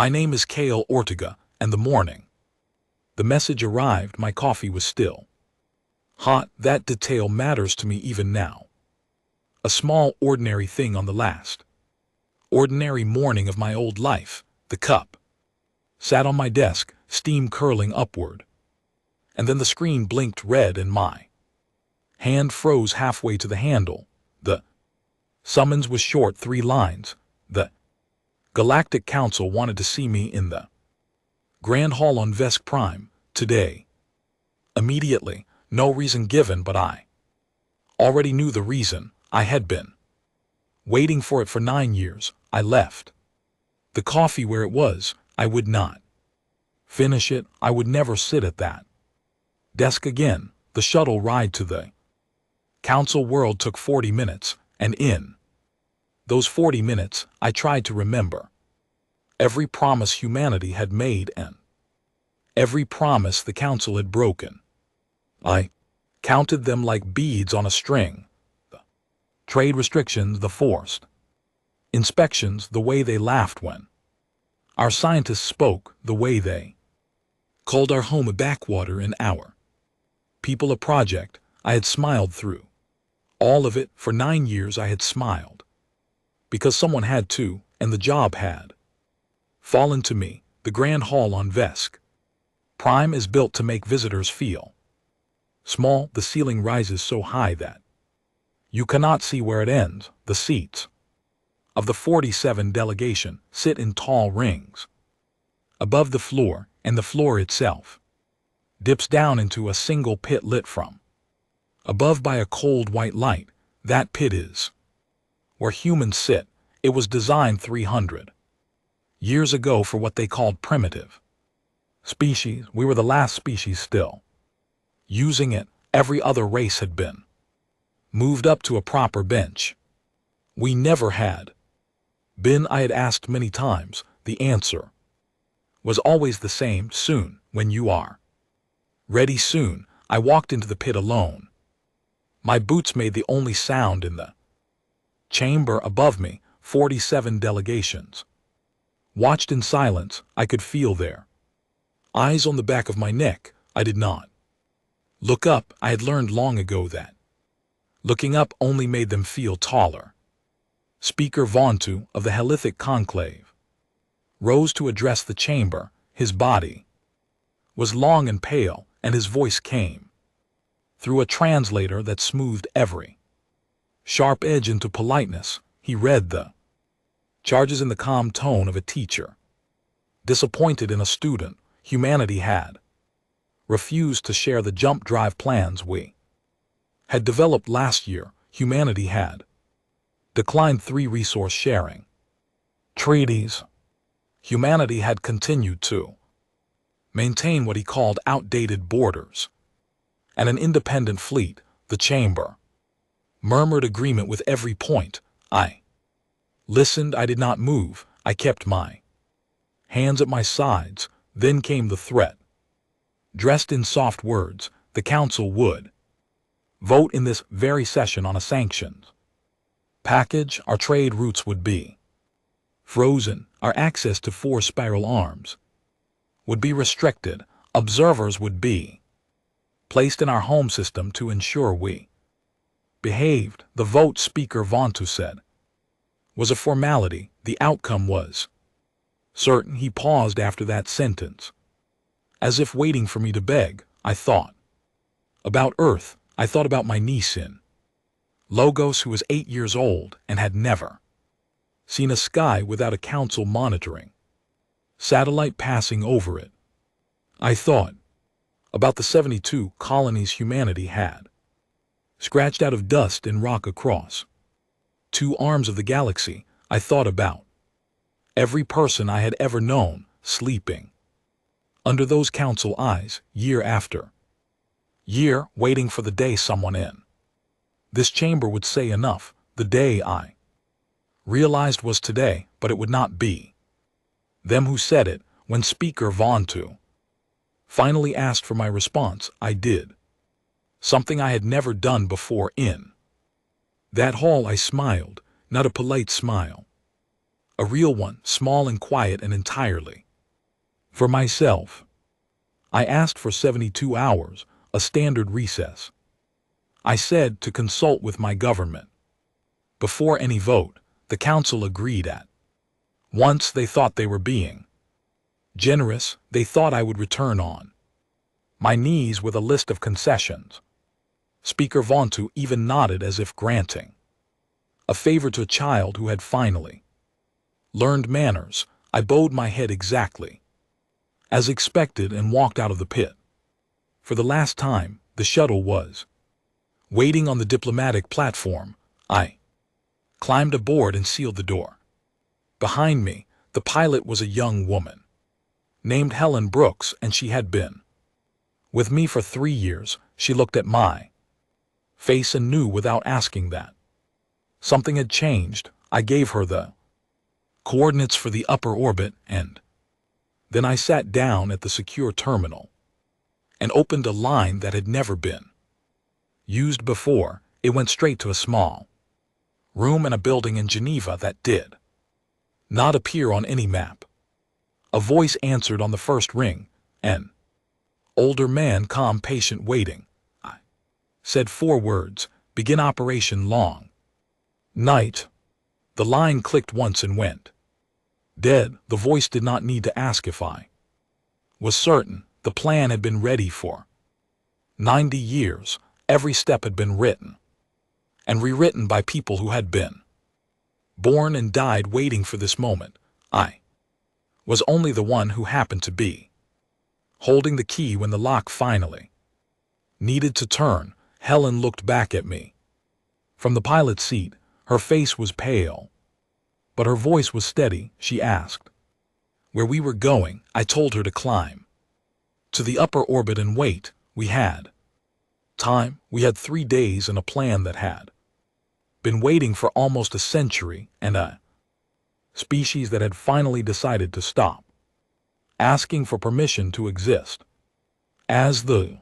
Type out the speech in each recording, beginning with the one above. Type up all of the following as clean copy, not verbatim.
My name is Kale Ortega, and the morning the message arrived, my coffee was still hot. That detail matters to me even now. A small, ordinary thing on the last ordinary morning of my old life. The cup sat on my desk, steam curling upward. And then the screen blinked red and my hand froze halfway to the handle. The summons was short, 3 lines. The Galactic Council wanted to see me in the Grand Hall on Vesk Prime, today. Immediately, no reason given, but I already knew the reason. I had been waiting for it for 9 years. I left the coffee where it was. I would not finish it. I would never sit at that desk again. The shuttle ride to the Council world took 40 minutes, and in those 40 minutes, I tried to remember every promise humanity had made and every promise the Council had broken. I counted them like beads on a string. The trade restrictions, the forced inspections, the way they laughed when our scientists spoke, the way they called our home a backwater and our people a project. I had smiled through all of it. For 9 years I had smiled because someone had to, and the job had fallen to me. The Grand Hall on Vesk Prime is built to make visitors feel small. The ceiling rises so high that you cannot see where it ends. The seats of the 47 delegation sit in tall rings above the floor, and the floor itself dips down into a single pit lit from above by a cold white light. That pit is where humans sit. It was designed 300 years ago for what they called primitive species. We were the last species still using it. Every other race had been moved up to a proper bench. We never had been. I had asked many times. The answer was always the same: soon, when you are ready. Soon. I walked into the pit alone. My boots made the only sound in the chamber. Above me, 47 delegations watched in silence. I could feel their eyes on the back of my neck. I did not look up. I had learned long ago that looking up only made them feel taller. Speaker Vontu of the Helithic Conclave rose to address the chamber. His body was long and pale, and his voice came through a translator that smoothed every sharp edge into politeness. He read the charges in the calm tone of a teacher disappointed in a student. Humanity had refused to share the jump drive plans we had developed last year. Humanity had declined 3 resource sharing treaties. Humanity had continued to maintain what he called outdated borders and an independent fleet. The chamber murmured agreement with every point. I listened. I did not move. I kept my hands at my sides. Then came the threat. Dressed in soft words, the Council would vote in this very session on a sanctions package. Our trade routes would be frozen. Our access to 4 spiral arms would be restricted. Observers would be placed in our home system to ensure we behaved. The vote, Speaker Vontu said, was a formality. The outcome was certain. He paused after that sentence, as if waiting for me to beg. I thought about Earth. I thought about my niece in Logos, who was 8 years old and had never seen a sky without a council monitoring satellite passing over it. I thought about the 72 colonies humanity had scratched out of dust and rock across 2 arms of the galaxy. I thought about every person I had ever known sleeping under those council eyes, year after year, waiting for the day someone in this chamber would say enough. The day I realized was today, but it would not be them who said it. When Speaker Vontu finally asked for my response, I did something I had never done before in that hall. I smiled, not a polite smile, A real one, small and quiet and entirely for myself. I asked for 72 hours, a standard recess. I said to consult with my government. Before any vote, the council agreed at once. They thought they were being generous. They thought I would return on my knees with a list of concessions. Speaker Vontu even nodded as if granting a favor to a child who had finally learned manners. I bowed my head exactly as expected and walked out of the pit. For the last time, the shuttle was waiting on the diplomatic platform. I climbed aboard and sealed the door. Behind me, the pilot was a young woman named Helen Brooks, and she had been with me for 3 years. She looked at my face and knew without asking that something had changed. I gave her the coordinates for the upper orbit, and then I sat down at the secure terminal and opened a line that had never been used before. It went straight to a small room in a building in Geneva that did not appear on any map. A voice answered on the first ring. An older man, calm, patient, waiting. I said 4 words: begin operation long night. The line clicked once and went dead. The voice did not need to ask if I was certain. The plan had been ready for 90 years. Every step had been written and rewritten by people who had been born and died waiting for this moment. I was only the one who happened to be holding the key when the lock finally needed to turn. Helen looked back at me from the pilot's seat. Her face was pale, but her voice was steady. She asked where we were going. I told her to climb to the upper orbit and wait. We had time. We had 3 days and a plan that had been waiting for almost a century, and a species that had finally decided to stop asking for permission to exist. As the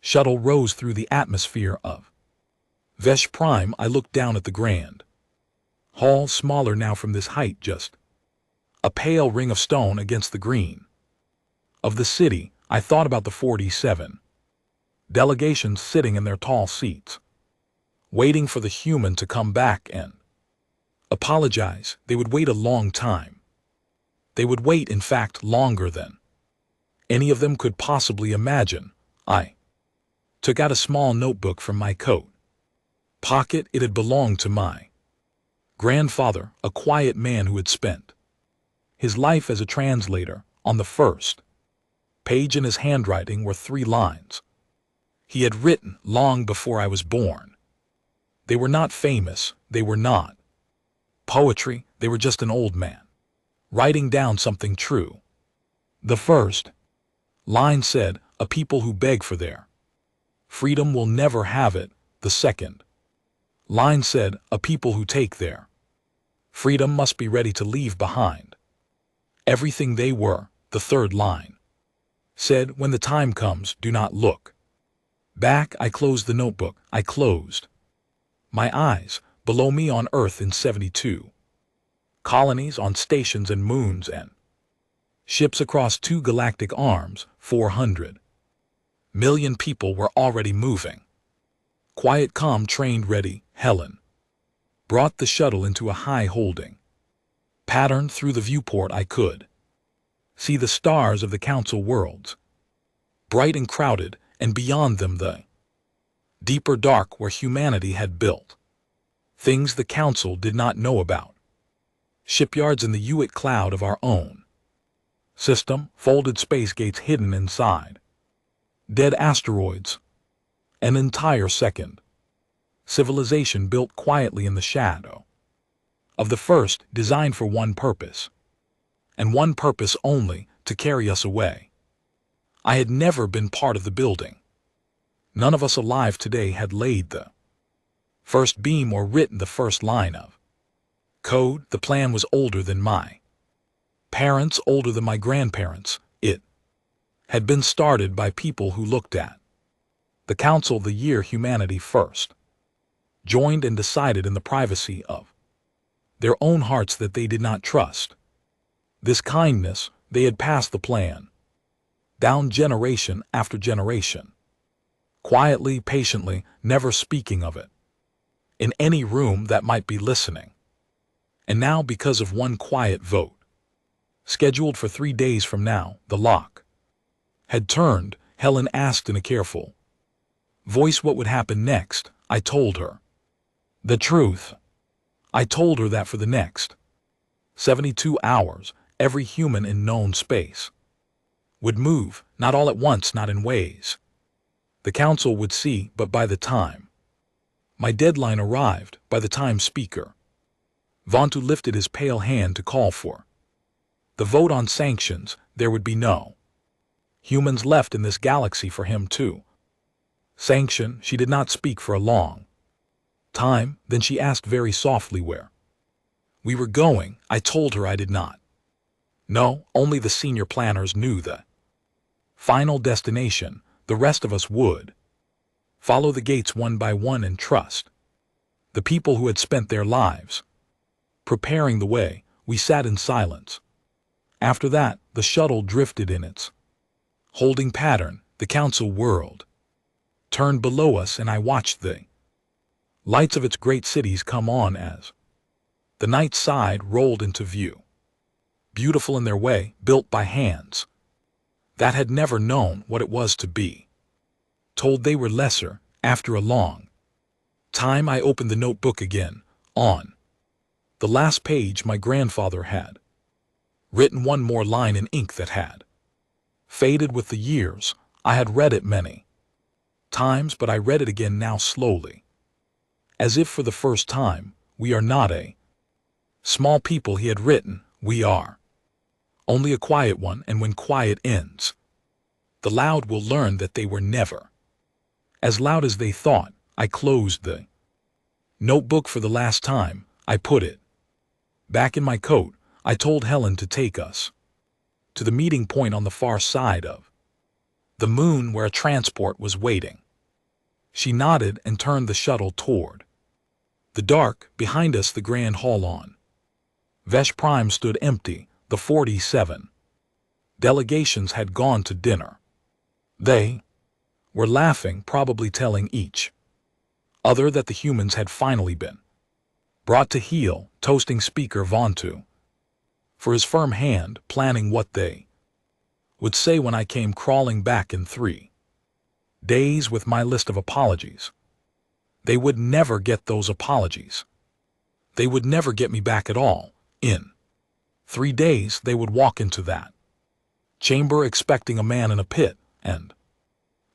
shuttle rose through the atmosphere of Vesh Prime, I looked down at the grand hall, smaller now from this height, just a pale ring of stone against the green of the city. I thought about the 47 delegations sitting in their tall seats, waiting for the human to come back and apologize. They would wait a long time. They would wait, in fact, longer than any of them could possibly imagine. I took out a small notebook from my coat pocket. It had belonged to my grandfather, a quiet man who had spent his life as a translator. On the first page in his handwriting were 3 lines he had written long before I was born. They were not famous. They were not poetry. They were just an old man writing down something true. The first line said, "A people who beg for their freedom will never have it." The second line said, "A people who take their freedom must be ready to leave behind everything they were." The third line said, "When the time comes, do not look back." I closed the notebook. I closed my eyes. Below me on Earth, in 72 colonies, on stations and moons and ships across 2 galactic arms, 400 million people were already moving. Quiet, calm, trained, ready. Helen brought the shuttle into a high holding pattern. Through the viewport I could see the stars of the council worlds, bright and crowded, and beyond them the deeper dark where humanity had built things the council did not know about. Shipyards in the Hewitt cloud of our own system, folded space gates hidden inside dead asteroids. An entire second civilization built quietly in the shadow of the first, designed for one purpose, and one purpose only: to carry us away. I had never been part of the building. None of us alive today had laid the first beam or written the first line of code. The plan was older than my parents, older than my grandparents. It had been started by people who looked at the council the year humanity first joined and decided in the privacy of their own hearts that they did not trust. This kindness, they had passed the plan, down generation after generation, quietly, patiently, never speaking of it, in any room that might be listening. And now, because of one quiet vote, scheduled for 3 days from now, the lock had turned. Helen asked in a careful voice what would happen next. I told her the truth. I told her that for the next 72 hours, every human in known space would move, not all at once, not in ways the council would see, but by the time my deadline arrived, by the time Speaker Vontu lifted his pale hand to call for the vote on sanctions, there would be no humans left in this galaxy for him to sanction. She did not speak for a long time, then she asked very softly where we were going. I told her I did not know, only the senior planners knew the final destination. The rest of us would follow the gates one by one and trust the people who had spent their lives preparing the way. We sat in silence. After that, the shuttle drifted in its holding pattern. The council world turned below us, and I watched the lights of its great cities come on as the night side rolled into view. Beautiful in their way, built by hands that had never known what it was to be told they were lesser. After a long time, I opened the notebook again. On the last page, my grandfather had written one more line in ink that had faded with the years. I had read it many times, but I read it again now slowly, as if for the first time. We are not a small people, he had written. We are only a quiet one, and when quiet ends, the loud will learn that they were never as loud as they thought. I closed the notebook for the last time. I put it back in my coat. I told Helen to take us to the meeting point on the far side of the moon where a transport was waiting. She nodded and turned the shuttle toward the dark. Behind us, the grand hall on Vesh Prime stood empty. The 47 delegations had gone to dinner. They were laughing, probably telling each other that the humans had finally been brought to heel, toasting Speaker Vontu for his firm hand, planning what they would say when I came crawling back in 3 days with my list of apologies. They would never get those apologies. They would never get me back at all. In 3 days, they would walk into that chamber expecting a man in a pit, and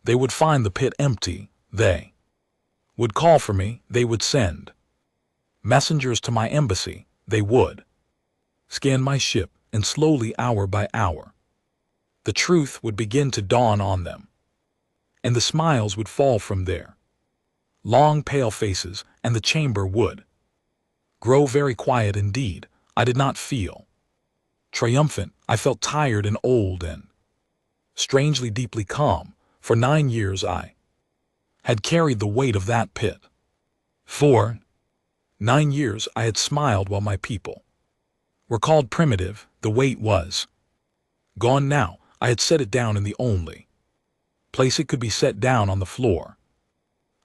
they would find the pit empty. They would call for me. They would send messengers to my embassy. They would scan my ship, and slowly, hour by hour, the truth would begin to dawn on them, and the smiles would fall from their long, pale faces, and the chamber would grow very quiet indeed. I did not feel triumphant. I felt tired and old and strangely deeply calm. For 9 years I had carried the weight of that pit. For 9 years I had smiled while my people were called primitive. The weight was gone now. I had set it down in the only place it could be set down, on the floor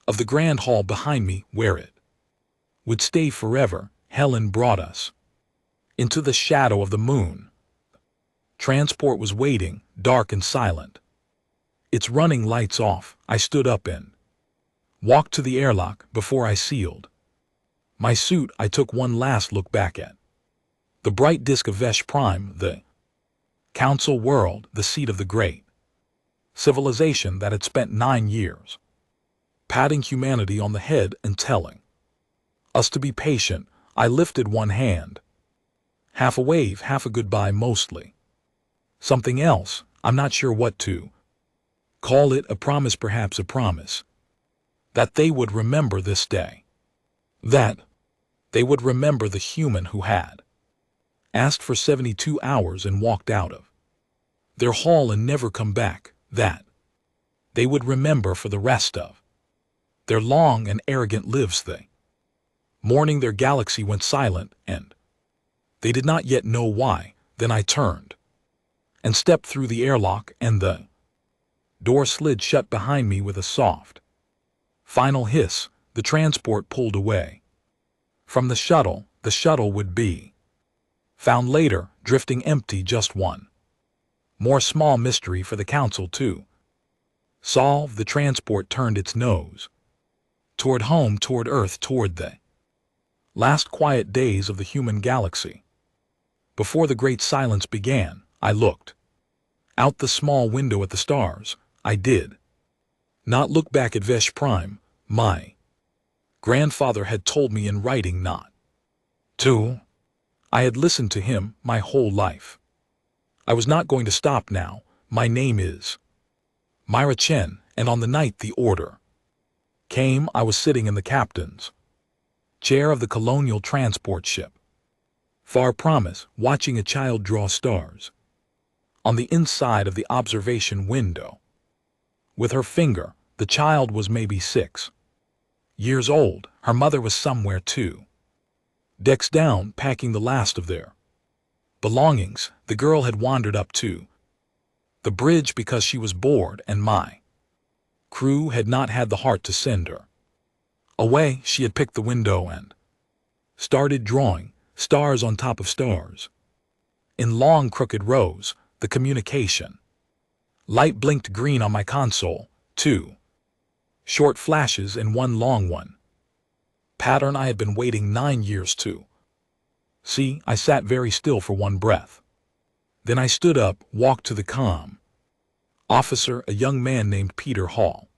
of the grand hall behind me, where it would stay forever. Helen brought us into the shadow of the moon. Transport was waiting, dark and silent, its running lights off. I stood up and walked to the airlock. Before I sealed my suit, I took one last look back at the bright disk of Vesh Prime, the council world, the seat of the great civilization that had spent 9 years patting humanity on the head and telling us to be patient. I lifted one hand, half a wave, half a goodbye, mostly something else. I'm not sure what to call it, a promise, perhaps a promise that they would remember this day, that they would remember the human who had asked for 72 hours and walked out of their hall and never come back, that they would remember for the rest of their long and arrogant lives. They Morning their galaxy went silent, and they did not yet know why. Then I turned and stepped through the airlock, and the door slid shut behind me with a soft, final hiss. The transport pulled away from the shuttle. The shuttle would be found later, drifting empty. Just one more small mystery for the council to solve. The transport turned its nose toward home, toward Earth, toward the last quiet days of the human galaxy. Before the great silence began, I looked out the small window at the stars. I did not look back at Vesh Prime. My grandfather had told me in writing not to. I had listened to him my whole life. I was not going to stop now. My name is Myra Chen, and on the night the order came, I was sitting in the captain's chair of the colonial transport ship Far Promise, watching a child draw stars on the inside of the observation window. With her finger, the child was maybe 6 years old. Her mother was somewhere 2 decks down, packing the last of their belongings. The girl had wandered up to the bridge because she was bored, and my crew had not had the heart to send her away. She had picked the window and started drawing stars on top of stars in long crooked rows. The communication light blinked green on my console. 2 short flashes and 1 long one. Pattern I had been waiting 9 years to see. I sat very still for 1 breath. Then I stood up, walked to the comm officer, a young man named Peter Hall,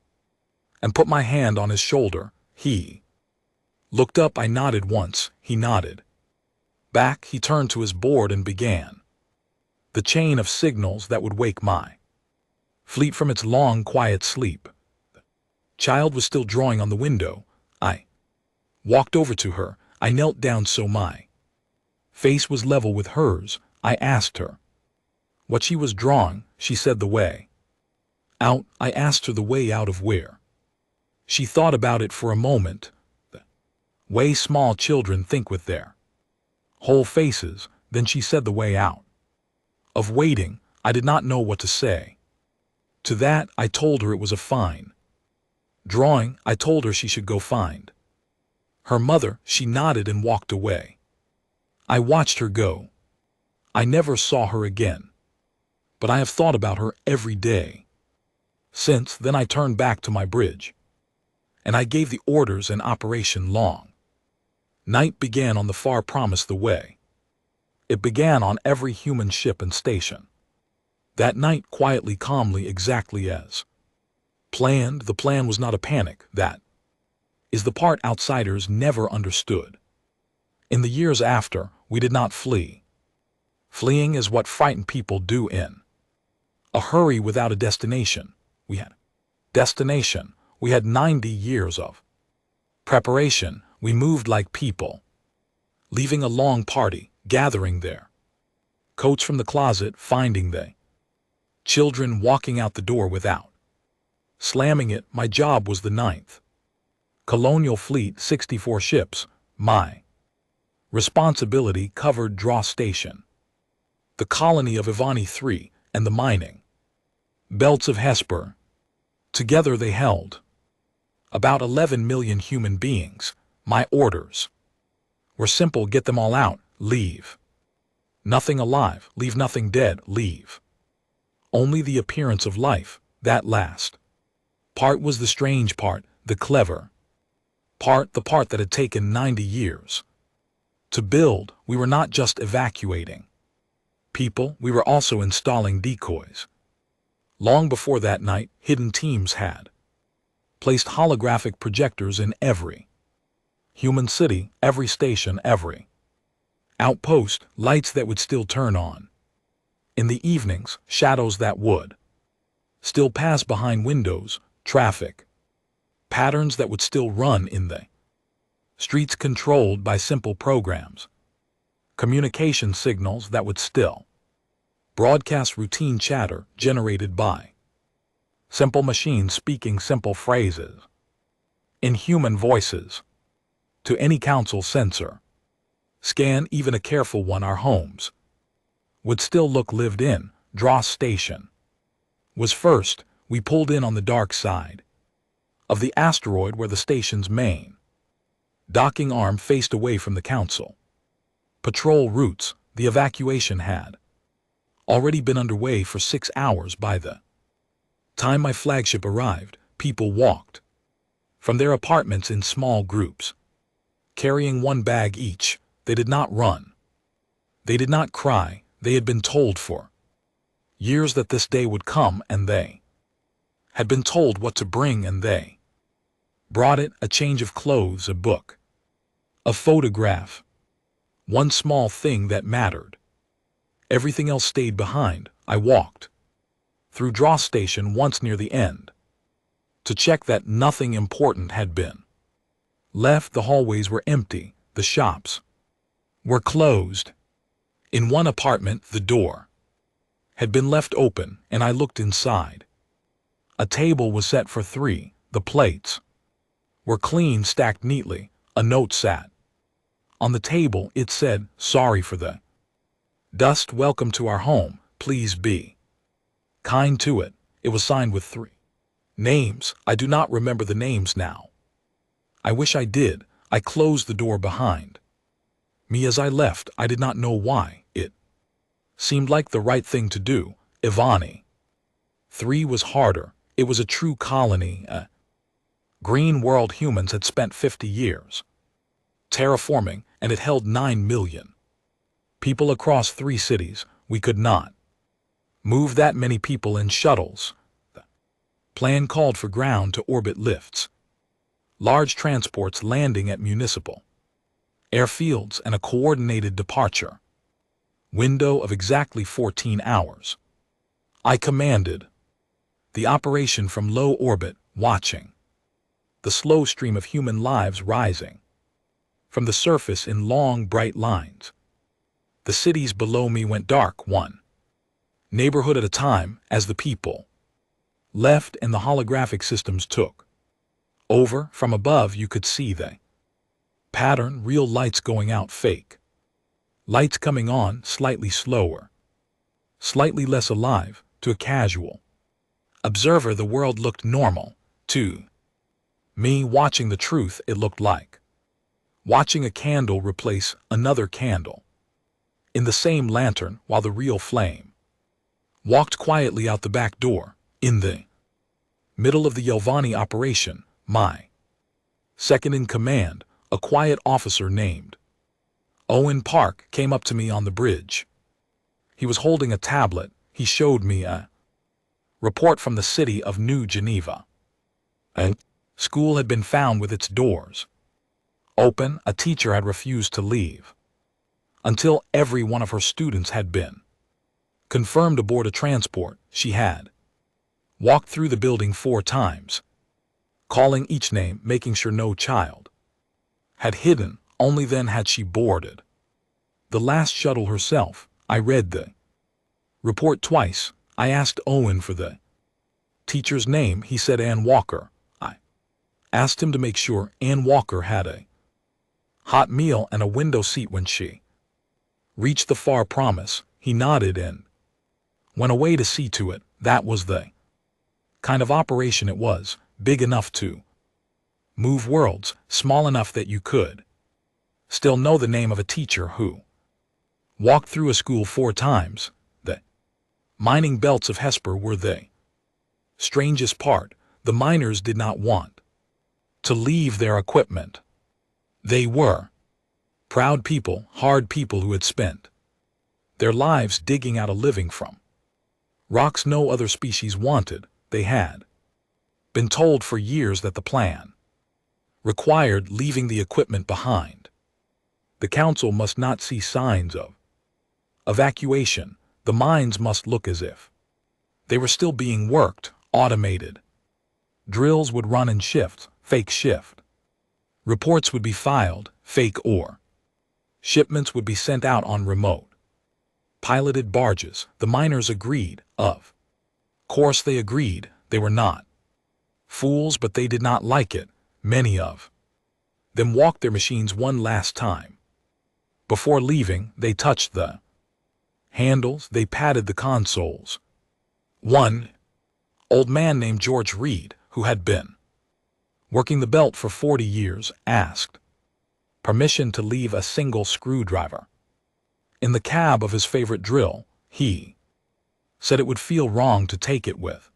and put my hand on his shoulder. He looked up. I nodded once. He nodded back. He turned to his board and began the chain of signals that would wake my fleet from its long, quiet sleep. The child was still drawing on the window. I walked over to her. I knelt down so my face was level with hers. I asked her what she was drawing. She said the way out. I asked her the way out of where. She thought about it for a moment. The way small children think with their whole faces. Then she said the way out of waiting. I did not know what to say to that. I told her it was a fine drawing. I told her she should go find her mother. She nodded and walked away. I watched her go. I never saw her again, but I have thought about her every day since. Then I turned back to my bridge, and I gave the orders, and Operation Long Night began on the Far Promise. The way it began on every human ship and station that night, quietly, calmly, exactly as planned. The plan was not a panic. That is the part outsiders never understood. In the years after, we did not flee. Fleeing is what frightened people do in a hurry without a destination. We had destination. We had 90 years of preparation. We moved like people, leaving a long party, gathering their coats from the closet, finding the children walking out the door without slamming it. My job was the 9th Colonial Fleet, 64 ships. My responsibility covered Draw Station, the colony of Ivani 3, and the mining belts of Hesper. Together they held about 11 million human beings. My orders were simple: get them all out, leave nothing alive, leave nothing dead, leave only the appearance of life. That last part was the strange part, the clever part, the part that had taken 90 years to build. We were not just evacuating people, we were also installing decoys. Long before that night, hidden teams had placed holographic projectors in every human city, every station, every outpost, lights that would still turn on in the evenings, shadows that would still pass behind windows, traffic patterns that would still run in the streets, controlled by simple programs, communication signals that would still broadcast routine chatter generated by simple machines speaking simple phrases in human voices. to any council censor, scan even a careful one, our homes would still look lived in. Dross Station was first. We pulled in on the dark side of the asteroid where the station's main docking arm faced away from the council patrol routes. The evacuation had already been underway for 6 hours. By the time my flagship arrived, people walked from their apartments in small groups, carrying one bag each. They did not run. They did not cry. They had been told for years that this day would come, and they had been told what to bring, and they brought it: a change of clothes, a book, a photograph, one small thing that mattered. Everything else stayed behind. I walked through Dross Station once near the end to check that nothing important had been left. The hallways were empty. The shops were closed. In one apartment, the door had been left open, and I looked inside. A table was set for 3. The plates were clean, stacked neatly. A note sat on the table. It said, "Sorry for the dust. Welcome to our home. Please be kind to it." It was signed with 3 names. I do not remember the names now. I wish I did. I closed the door behind me as I left. I did not know why. It seemed like the right thing to do. Ivani 3 was harder. It was a true colony. A green world. Humans had spent 50 years terraforming, and it held 9 million people across 3 cities. We could not move that many people in shuttles. The plan called for ground-to-orbit lifts, large transports landing at municipal airfields, and a coordinated departure window of exactly 14 hours. I commanded the operation from low orbit, watching the slow stream of human lives rising from the surface in long, bright lines. The cities below me went dark, one neighborhood at a time, as the people left and the holographic systems took over. From above you could see the pattern: real lights going out, fake lights coming on, slightly slower, slightly less alive. To a casual observer, the world looked normal. To me, watching the truth, it looked like watching a candle replace another candle in the same lantern, while the real flame walked quietly out the back door. In the middle of the Yelvani operation, my second in command, a quiet officer named Owen Park, came up to me on the bridge. He was holding a tablet. He showed me a report from the city of New Geneva. A school had been found with its doors open. A teacher had refused to leave until every one of her students had been confirmed aboard a transport. She had walked through the building 4 times, calling each name, making sure no child had hidden. Only then had she boarded the last shuttle herself. I read the report twice. I asked Owen for the teacher's name. He said Ann Walker. I asked him to make sure Ann Walker had a hot meal and a window seat when she reached the far promise. He nodded and went away to see to it. That was the kind of operation it was: big enough to move worlds, small enough that you could still know the name of a teacher who walked through a school 4 times. The mining belts of Hesper were the strangest part. The miners did not want to leave their equipment. They were proud people, hard people who had spent their lives digging out a living from rocks no other species wanted. They had been told for years that the plan required leaving the equipment behind. The council must not see signs of evacuation. The mines must look as if they were still being worked. Automated drills would run in shifts, fake shift. Reports would be filed, fake, or shipments would be sent out on remote piloted barges. The miners agreed. Of course they agreed. They were not fools, but they did not like it. Many of then walked their machines one last time. Before leaving, they touched the handles, they patted the consoles. One old man named George Reed, who had been working the belt for 40 years, asked permission to leave a single screwdriver in the cab of his favorite drill. He said it would feel wrong to take it with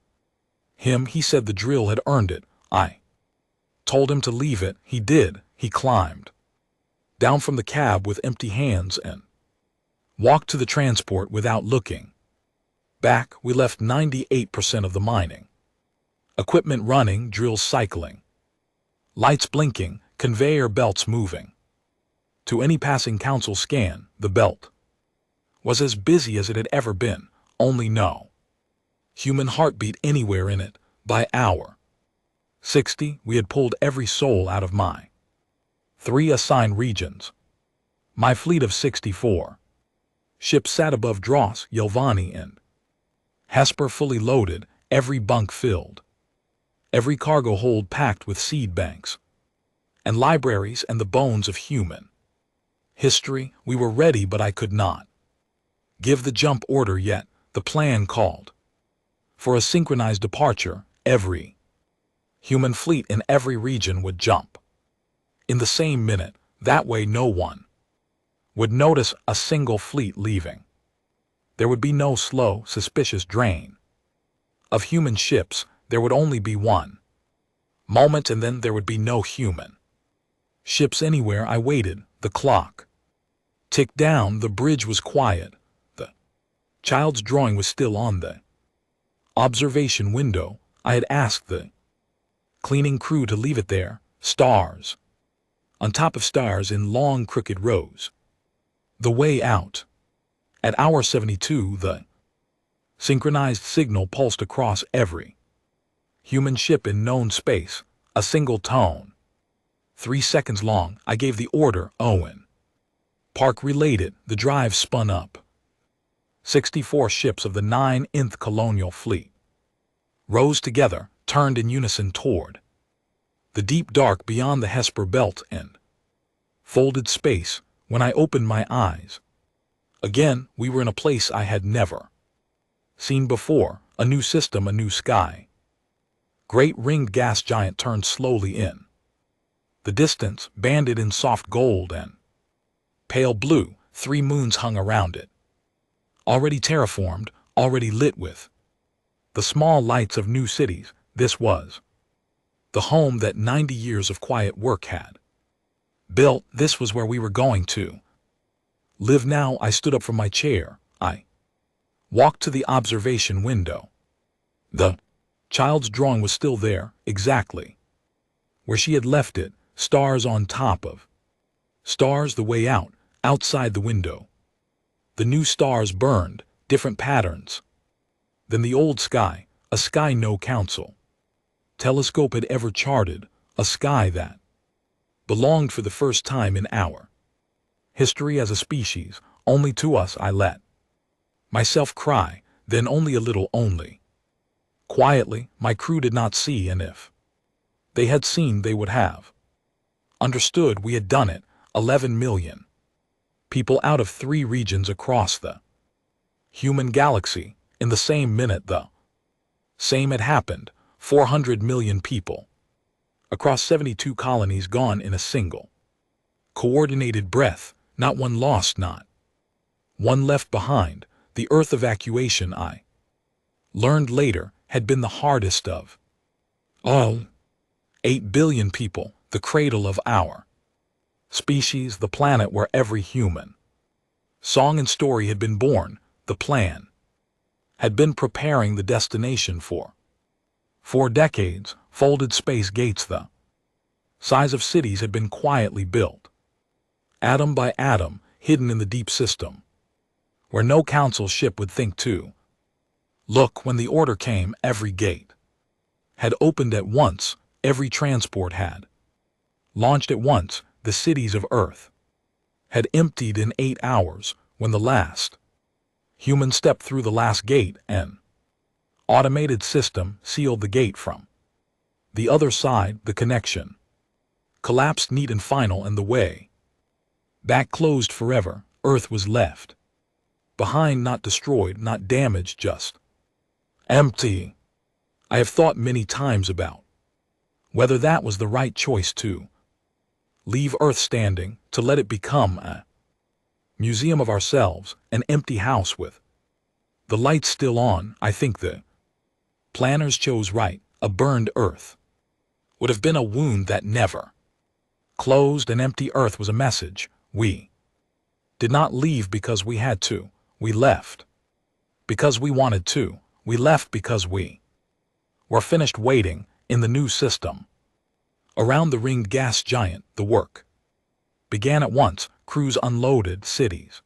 him. He said the drill had earned it. I told him to leave it. He did. He climbed down from the cab with empty hands and walked to the transport without looking back. We left 98% of the mining equipment running, drills cycling, lights blinking, conveyor belts moving. To any passing council scan, the belt was as busy as it had ever been, only no human heartbeat anywhere in it. By hour 60, we had pulled every soul out of my 3 assigned regions. My fleet of 64 ships sat above Dross, Yelvani, and Hesper, fully loaded, every bunk filled, every cargo hold packed with seed banks and libraries and the bones of human history. We were ready, but I could not give the jump order yet. The plan called for a synchronized departure. Every human fleet in every region would jump in the same minute. That way no one would notice a single fleet leaving. There would be no slow, suspicious drain of human ships. There would only be one moment, and then there would be no human ships anywhere. I waited. The clock ticked down. The bridge was quiet. The child's drawing was still on the observation window. I had asked the cleaning crew to leave it there. Stars on top of stars in long, crooked rows. The way out. At hour 72, the synchronized signal pulsed across every human ship in known space, a single tone. 3 seconds long. I gave the order. Owen Park relayed it. The drive spun up. 64 ships of the 9th Colonial Fleet rose together, turned in unison toward the deep dark beyond the Hesper belt and folded space. When I opened my eyes again, we were in a place I had never seen before. A new system, a new sky. Great ringed gas giant turned slowly in the distance, banded in soft gold and pale blue. 3 moons hung around it, already terraformed, already lit with the small lights of new cities. This was the home that 90 years of quiet work had built. This was where we were going to live now. I stood up from my chair. I walked to the observation window. The child's drawing was still there, exactly where she had left it. Stars on top of stars. The way out, outside the window. The new stars burned, different patterns than the old sky, a sky no council telescope had ever charted, a sky that belonged for the first time in our history as a species. Only to us. I let myself cry, then only a little, only quietly. My crew did not see, and if they had seen, they would have understood. We had done it. 11 million people out of 3 regions across the human galaxy in the same minute. The same had happened. 400 million people across 72 colonies gone in a single coordinated breath. Not one lost, not one left behind. The Earth evacuation, I learned later, had been the hardest of all. 8 billion people, the cradle of our species, the planet where every human song and story had been born. The plan had been preparing the destination for 4 decades. Folded space gates the size of cities had been quietly built, atom by atom, hidden in the deep system, where no council ship would think to look. When the order came, every gate had opened at once, every transport had launched at once. The cities of Earth had emptied in 8 hours. When the last human stepped through the last gate, an automated system sealed the gate from the other side. The connection collapsed neat and final, and the way back closed forever. Earth was left behind, not destroyed, not damaged, just empty. I have thought many times about whether that was the right choice to leave Earth standing, to let it become a museum of ourselves, an empty house with the lights still on. I think the planners chose right. A burned Earth would have been a wound that never closed. An empty Earth was a message. We did not leave because we had to. We left because we wanted to. We left because we were finished waiting. In the new system, around the ringed gas giant, the work began at once. Crews unloaded, cities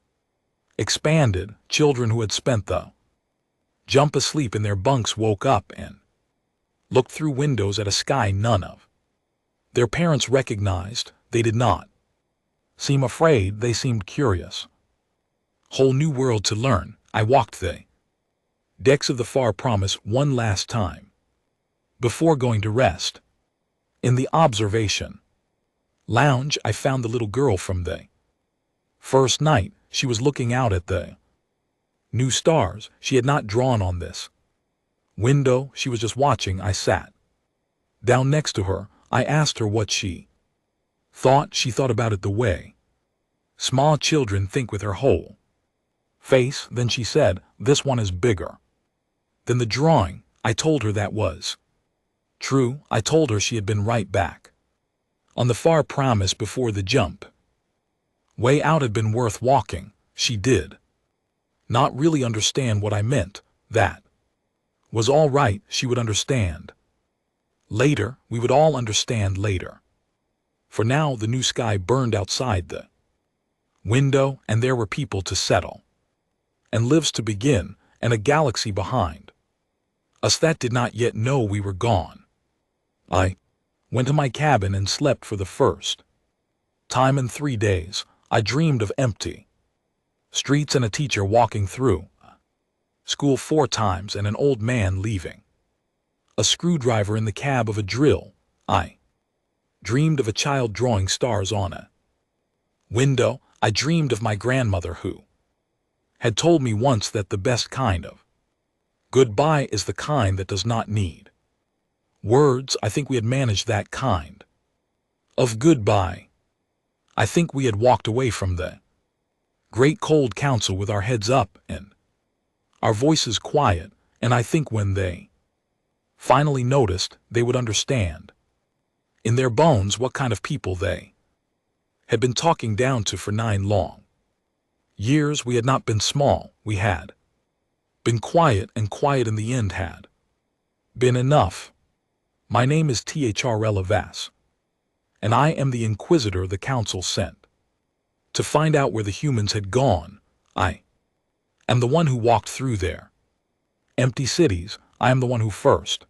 expanded. Children who had spent the jump asleep in their bunks woke up and looked through windows at a sky none of their parents recognized. They did not seem afraid, they seemed curious. Whole new world to learn. I walked the decks of the Far Promise one last time before going to rest. In the observation lounge, I found the little girl from the first night. She was looking out at the new stars. She had not drawn on this window. She was just watching. I sat down next to her. I asked her what she thought. She thought about it the way small children think, with her whole face. Then she said, "This one is bigger than the drawing." I told her that was true. I told her she had been right back on the Far Promise before the jump. Way out had been worth walking. She did not really understand what I meant. That was all right. She would understand later. We would all understand later. For now, the new sky burned outside the window, and there were people to settle and lives to begin, and a galaxy behind us that did not yet know we were gone. I went to my cabin and slept for the first time in 3 days. I dreamed of empty streets and a teacher walking through school 4 times and an old man leaving a screwdriver in the cab of a drill. I dreamed of a child drawing stars on a window. I dreamed of my grandmother who had told me once that the best kind of goodbye is the kind that does not need words. I think we had managed that kind of goodbye. I think we had walked away from the great cold council with our heads up and our voices quiet, and I think when they finally noticed, they would understand in their bones what kind of people they had been talking down to for 9 long years. We had not been small. We had been quiet, and quiet in the end had been enough. My name is Thrl Vass, and I am the Inquisitor the Council sent to find out where the humans had gone. I am the one who walked through their empty cities. I am the one who first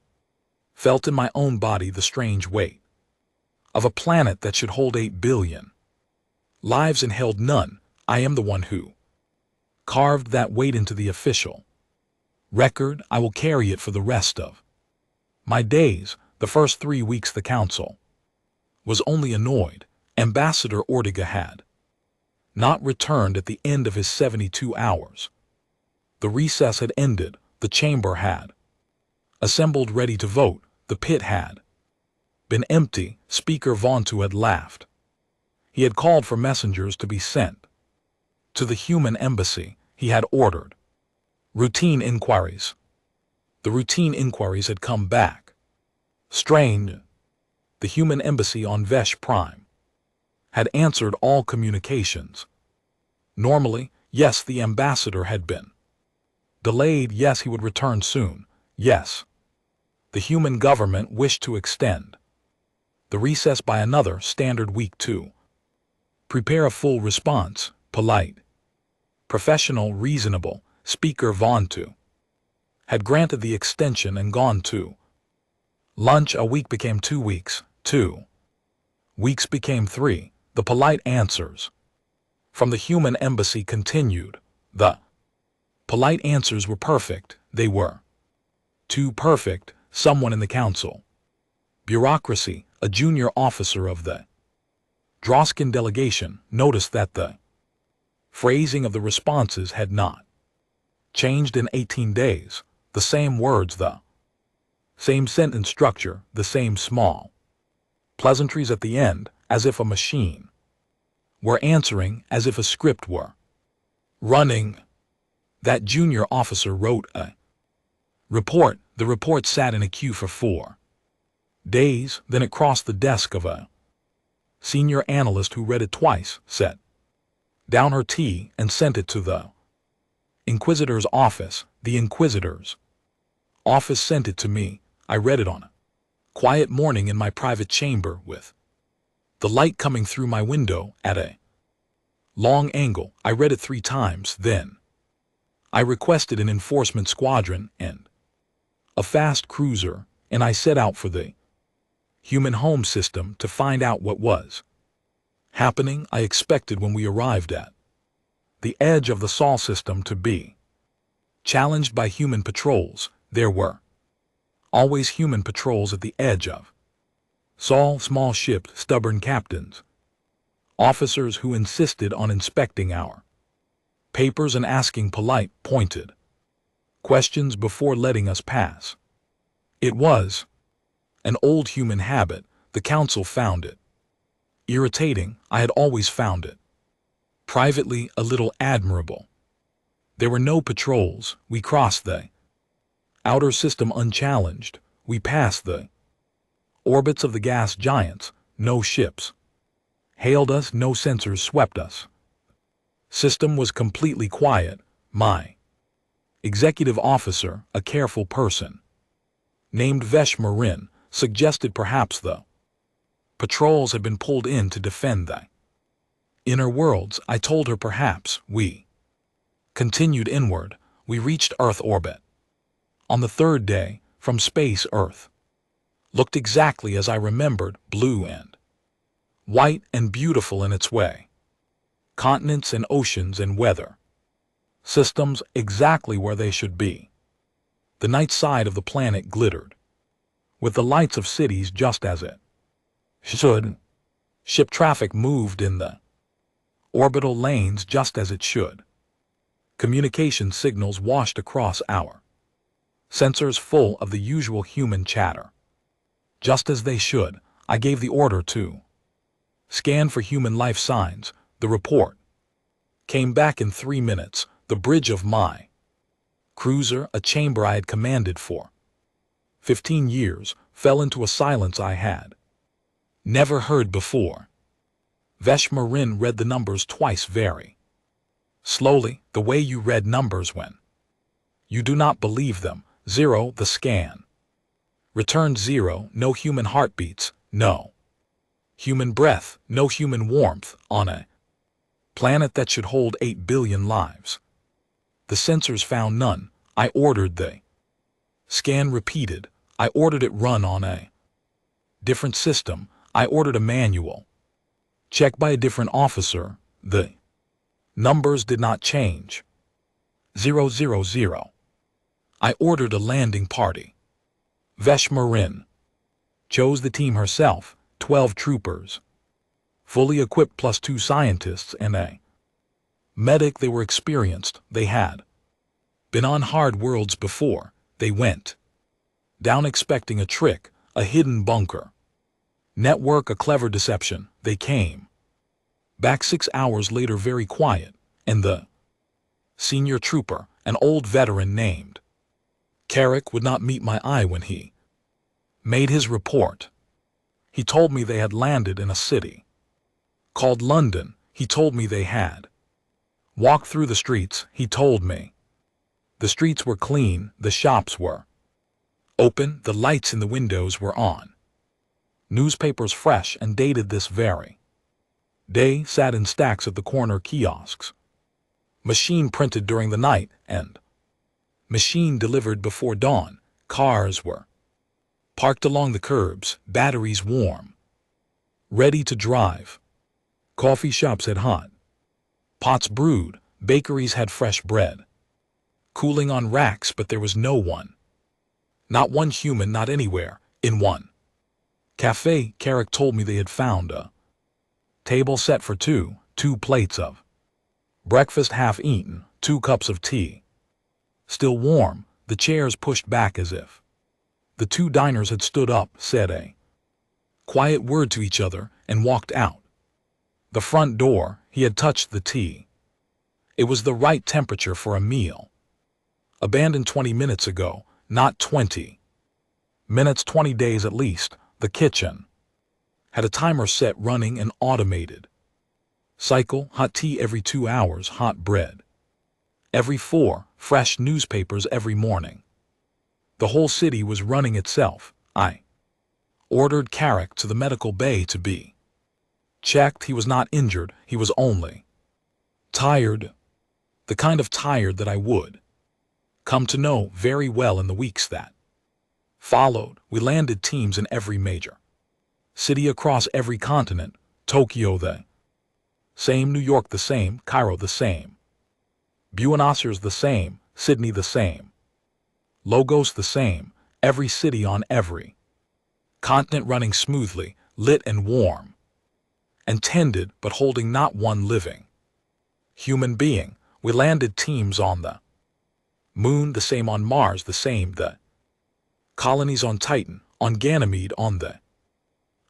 felt in my own body the strange weight of a planet that should hold 8 billion lives and held none. I am the one who carved that weight into the official record. I will carry it for the rest of my days. The first 3 weeks the council was only annoyed. Ambassador Ortega had not returned at the end of his 72 hours. The recess had ended. The chamber had assembled ready to vote. The pit had been empty. Speaker Vontu had laughed. He had called for messengers to be sent to the human embassy. He had ordered routine inquiries. The routine inquiries had come back strange. The human embassy on Vesh Prime had answered all communications normally. Yes, the ambassador had been delayed. Yes, he would return soon. Yes, the human government wished to extend the recess by another standard week to prepare a full response. Polite, professional, reasonable. Speaker Vontu had granted the extension and gone to lunch. A week became 2 weeks. 2 weeks became 3. The polite answers from the human embassy continued. The polite answers were perfect. They were too perfect. Someone in the council bureaucracy, a junior officer of the Droskin delegation noticed that the phrasing of the responses had not changed in 18 days, the same words, the same sentence structure, the same small pleasantries at the end, as if a machine were answering, as if a script were running. That junior officer wrote a report. The report sat in a queue for 4 days, then it crossed the desk of a senior analyst who read it twice, set down her tea, and sent it to the Inquisitor's office. The Inquisitor's office sent it to me. I read it on a quiet morning in my private chamber with the light coming through my window at a long angle. I read it 3 times, then I requested an enforcement squadron and a fast cruiser, and I set out for the human home system to find out what was happening. I expected when we arrived at the edge of the Sol system to be challenged by human patrols. There were always human patrols at the edge of Sol, small ships, stubborn captains, officers who insisted on inspecting our papers and asking polite, pointed questions before letting us pass. It was an old human habit. The council found it irritating. I had always found it privately a little admirable. There were no patrols. We crossed the outer system unchallenged. We passed the orbits of the gas giants. No ships hailed us, no sensors swept us. System was completely quiet. My executive officer, a careful person named Vesh Marin, suggested perhaps the patrols had been pulled in to defend the inner worlds. I told her perhaps. We continued inward. We reached Earth orbit. On the 3rd day, from space, Earth looked exactly as I remembered, blue and white and beautiful in its way. Continents and oceans and weather systems exactly where they should be. The night side of the planet glittered with the lights of cities just as it should. Ship traffic moved in the orbital lanes just as it should. Communication signals washed across our sensors full of the usual human chatter. Just as they should. I gave the order to scan for human life signs. The report came back in 3 minutes. The bridge of my cruiser, a chamber I had commanded for 15 years, fell into a silence I had never heard before. Vesh Marin read the numbers twice very slowly, the way you read numbers when you do not believe them. 0, the scan returned 0, no human heartbeats, no human breath, no human warmth, on a planet that should hold 8 billion lives. The sensors found none. I ordered the scan repeated. I ordered it run on a different system. I ordered a manual checked by a different officer. The numbers did not change. 000. I ordered a landing party. Vesh Marin chose the team herself, 12 troopers, fully equipped plus 2 scientists and a medic. They were experienced. They had been on hard worlds before. They went down expecting a trick, a hidden bunker network, a clever deception. They came back 6 hours later very quiet, and the senior trooper, an old veteran named Carrick, would not meet my eye when he made his report. He told me they had landed in a city called London. He told me they had walked through the streets. He told me the streets were clean, the shops were open, the lights in the windows were on. Newspapers fresh and dated this very day sat in stacks at the corner kiosks. Machine printed during the night and machine delivered before dawn. Cars were parked along the curbs, batteries warm, ready to drive. Coffee shops had hot pots brewed, bakeries had fresh bread cooling on racks, but there was no one. Not one human, not anywhere. In one cafe, Carrick told me they had found a Table set for two, 2 plates of breakfast half eaten, 2 cups of tea. Still warm, the chairs pushed back as if the 2 diners had stood up, said a quiet word to each other, and walked out. The front door, he had touched the tea. It was the right temperature for a meal. Abandoned 20 minutes ago, not 20 minutes, 20 days at least. The kitchen had a timer set running and automated. Cycle, hot tea every 2 hours, hot bread every 4, fresh newspapers every morning. The whole city was running itself. I ordered Carrick to the medical bay to be checked. He was not injured, he was only tired. The kind of tired that I would come to know very well in the weeks that followed. We landed teams in every major city across every continent. Tokyo the same, New York the same, Cairo the same, Buenos Aires the same, Sydney the same, Lagos the same, every city on every continent running smoothly, lit and warm, and tended but holding not one living human being. We landed teams on the Moon, the same on Mars, the same, the colonies on Titan, on Ganymede, on the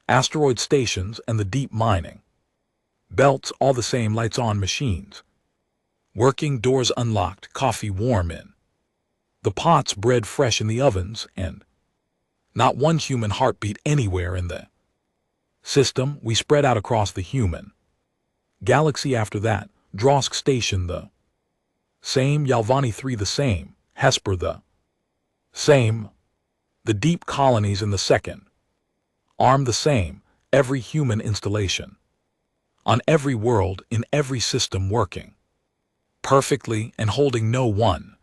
asteroid stations and the deep mining belts, all the same, lights on, machines working, doors unlocked, coffee warm in the pots, bread fresh in the ovens, and not one human heartbeat anywhere in the system. We spread out across the human galaxy after that. Drosk Station the same, Yalvani 3 the same, Hesper the same, the deep colonies in the second arm the same, every human installation on every world, in every system working perfectly and holding no one.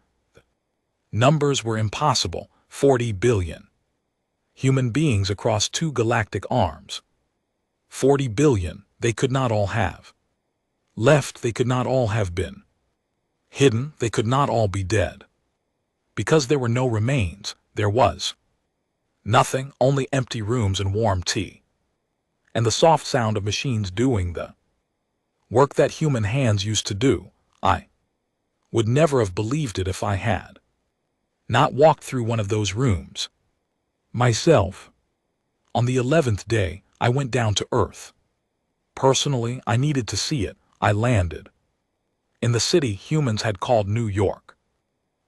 Numbers were impossible. 40 billion human beings across 2 galactic arms. 40 billion, they could not all have left, they could not all have been hidden, they could not all be dead. Because there were no remains, there was nothing, only empty rooms and warm tea, and the soft sound of machines doing the work that human hands used to do. I would never have believed it if I had not walked through one of those rooms myself. On the 11th day, I went down to Earth. Personally, I needed to see it. I landed in the city humans had called New York,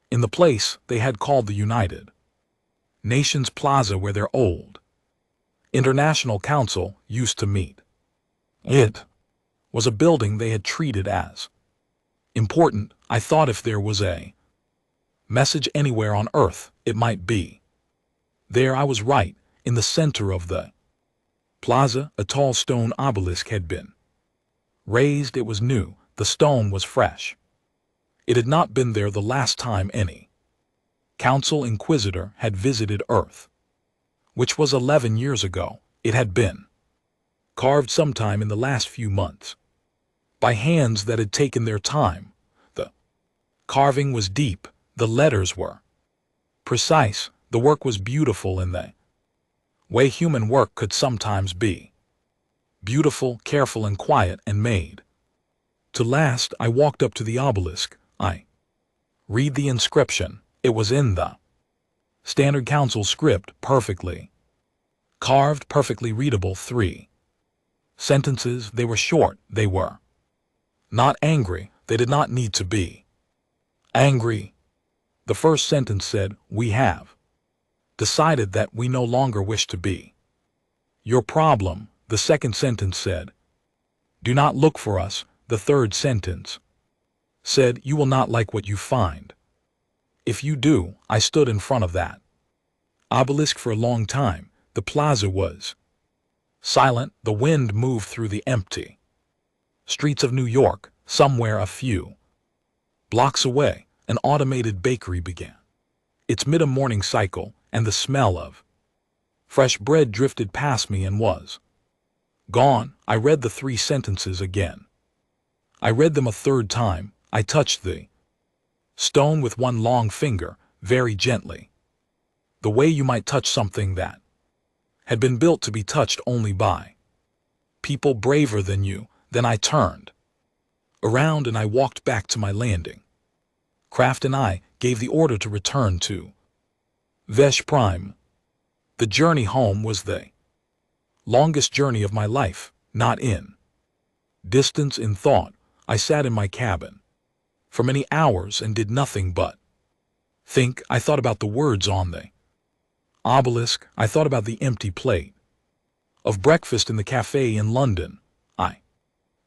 in the place they had called the United Nations Plaza, where their old International Council used to meet. It was a building they had treated as important. I thought if there was a message anywhere on Earth, it might be there. I was right, in the center of the plaza. A tall stone obelisk had been raised. It was new. The stone was fresh. It had not been there the last time any Council Inquisitor had visited Earth, which was 11 years ago. It had been carved sometime in the last few months by hands that had taken their time. The carving was deep. The letters were precise. The work was beautiful in the way human work could sometimes be. Beautiful, careful, and quiet, and made to last. I walked up to the obelisk. I read the inscription. It was in the standard council script, perfectly carved, perfectly readable. 3 sentences. They were short. They were not angry. They did not need to be angry. The first sentence said, "We have decided that we no longer wish to be your problem." The second sentence said, "Do not look for us." The third sentence said, "You will not like what you find if you do." I stood in front of that obelisk for a long time. The plaza was silent. The wind moved through the empty streets of New York. Somewhere a few blocks away, an automated bakery began its mid-morning cycle, and the smell of fresh bread drifted past me and was gone. I read the 3 sentences again. I read them a third time. I touched the stone with one long finger, very gently, the way you might touch something that had been built to be touched only by People braver than you. Then I turned around and I walked back to my landing. Kraft and I gave the order to return to Vesh Prime. The journey home was the longest journey of my life, not in distance, in thought. I sat in my cabin for many hours and did nothing but think. I thought about the words on the obelisk. I thought about the empty plate of breakfast in the cafe in London. I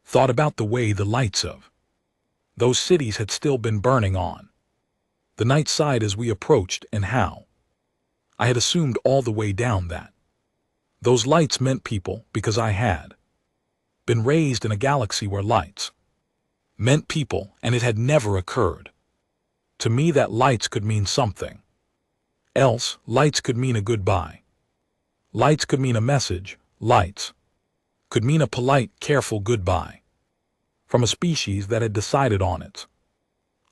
thought about the way the lights of those cities had still been burning on the night side as we approached, and how I had assumed all the way down that those lights meant people because I had been raised in a galaxy where lights meant people, and it had never occurred to me that lights could mean something else. Lights could mean a goodbye. Lights could mean a message. Lights could mean a polite, careful goodbye from a species that had decided on its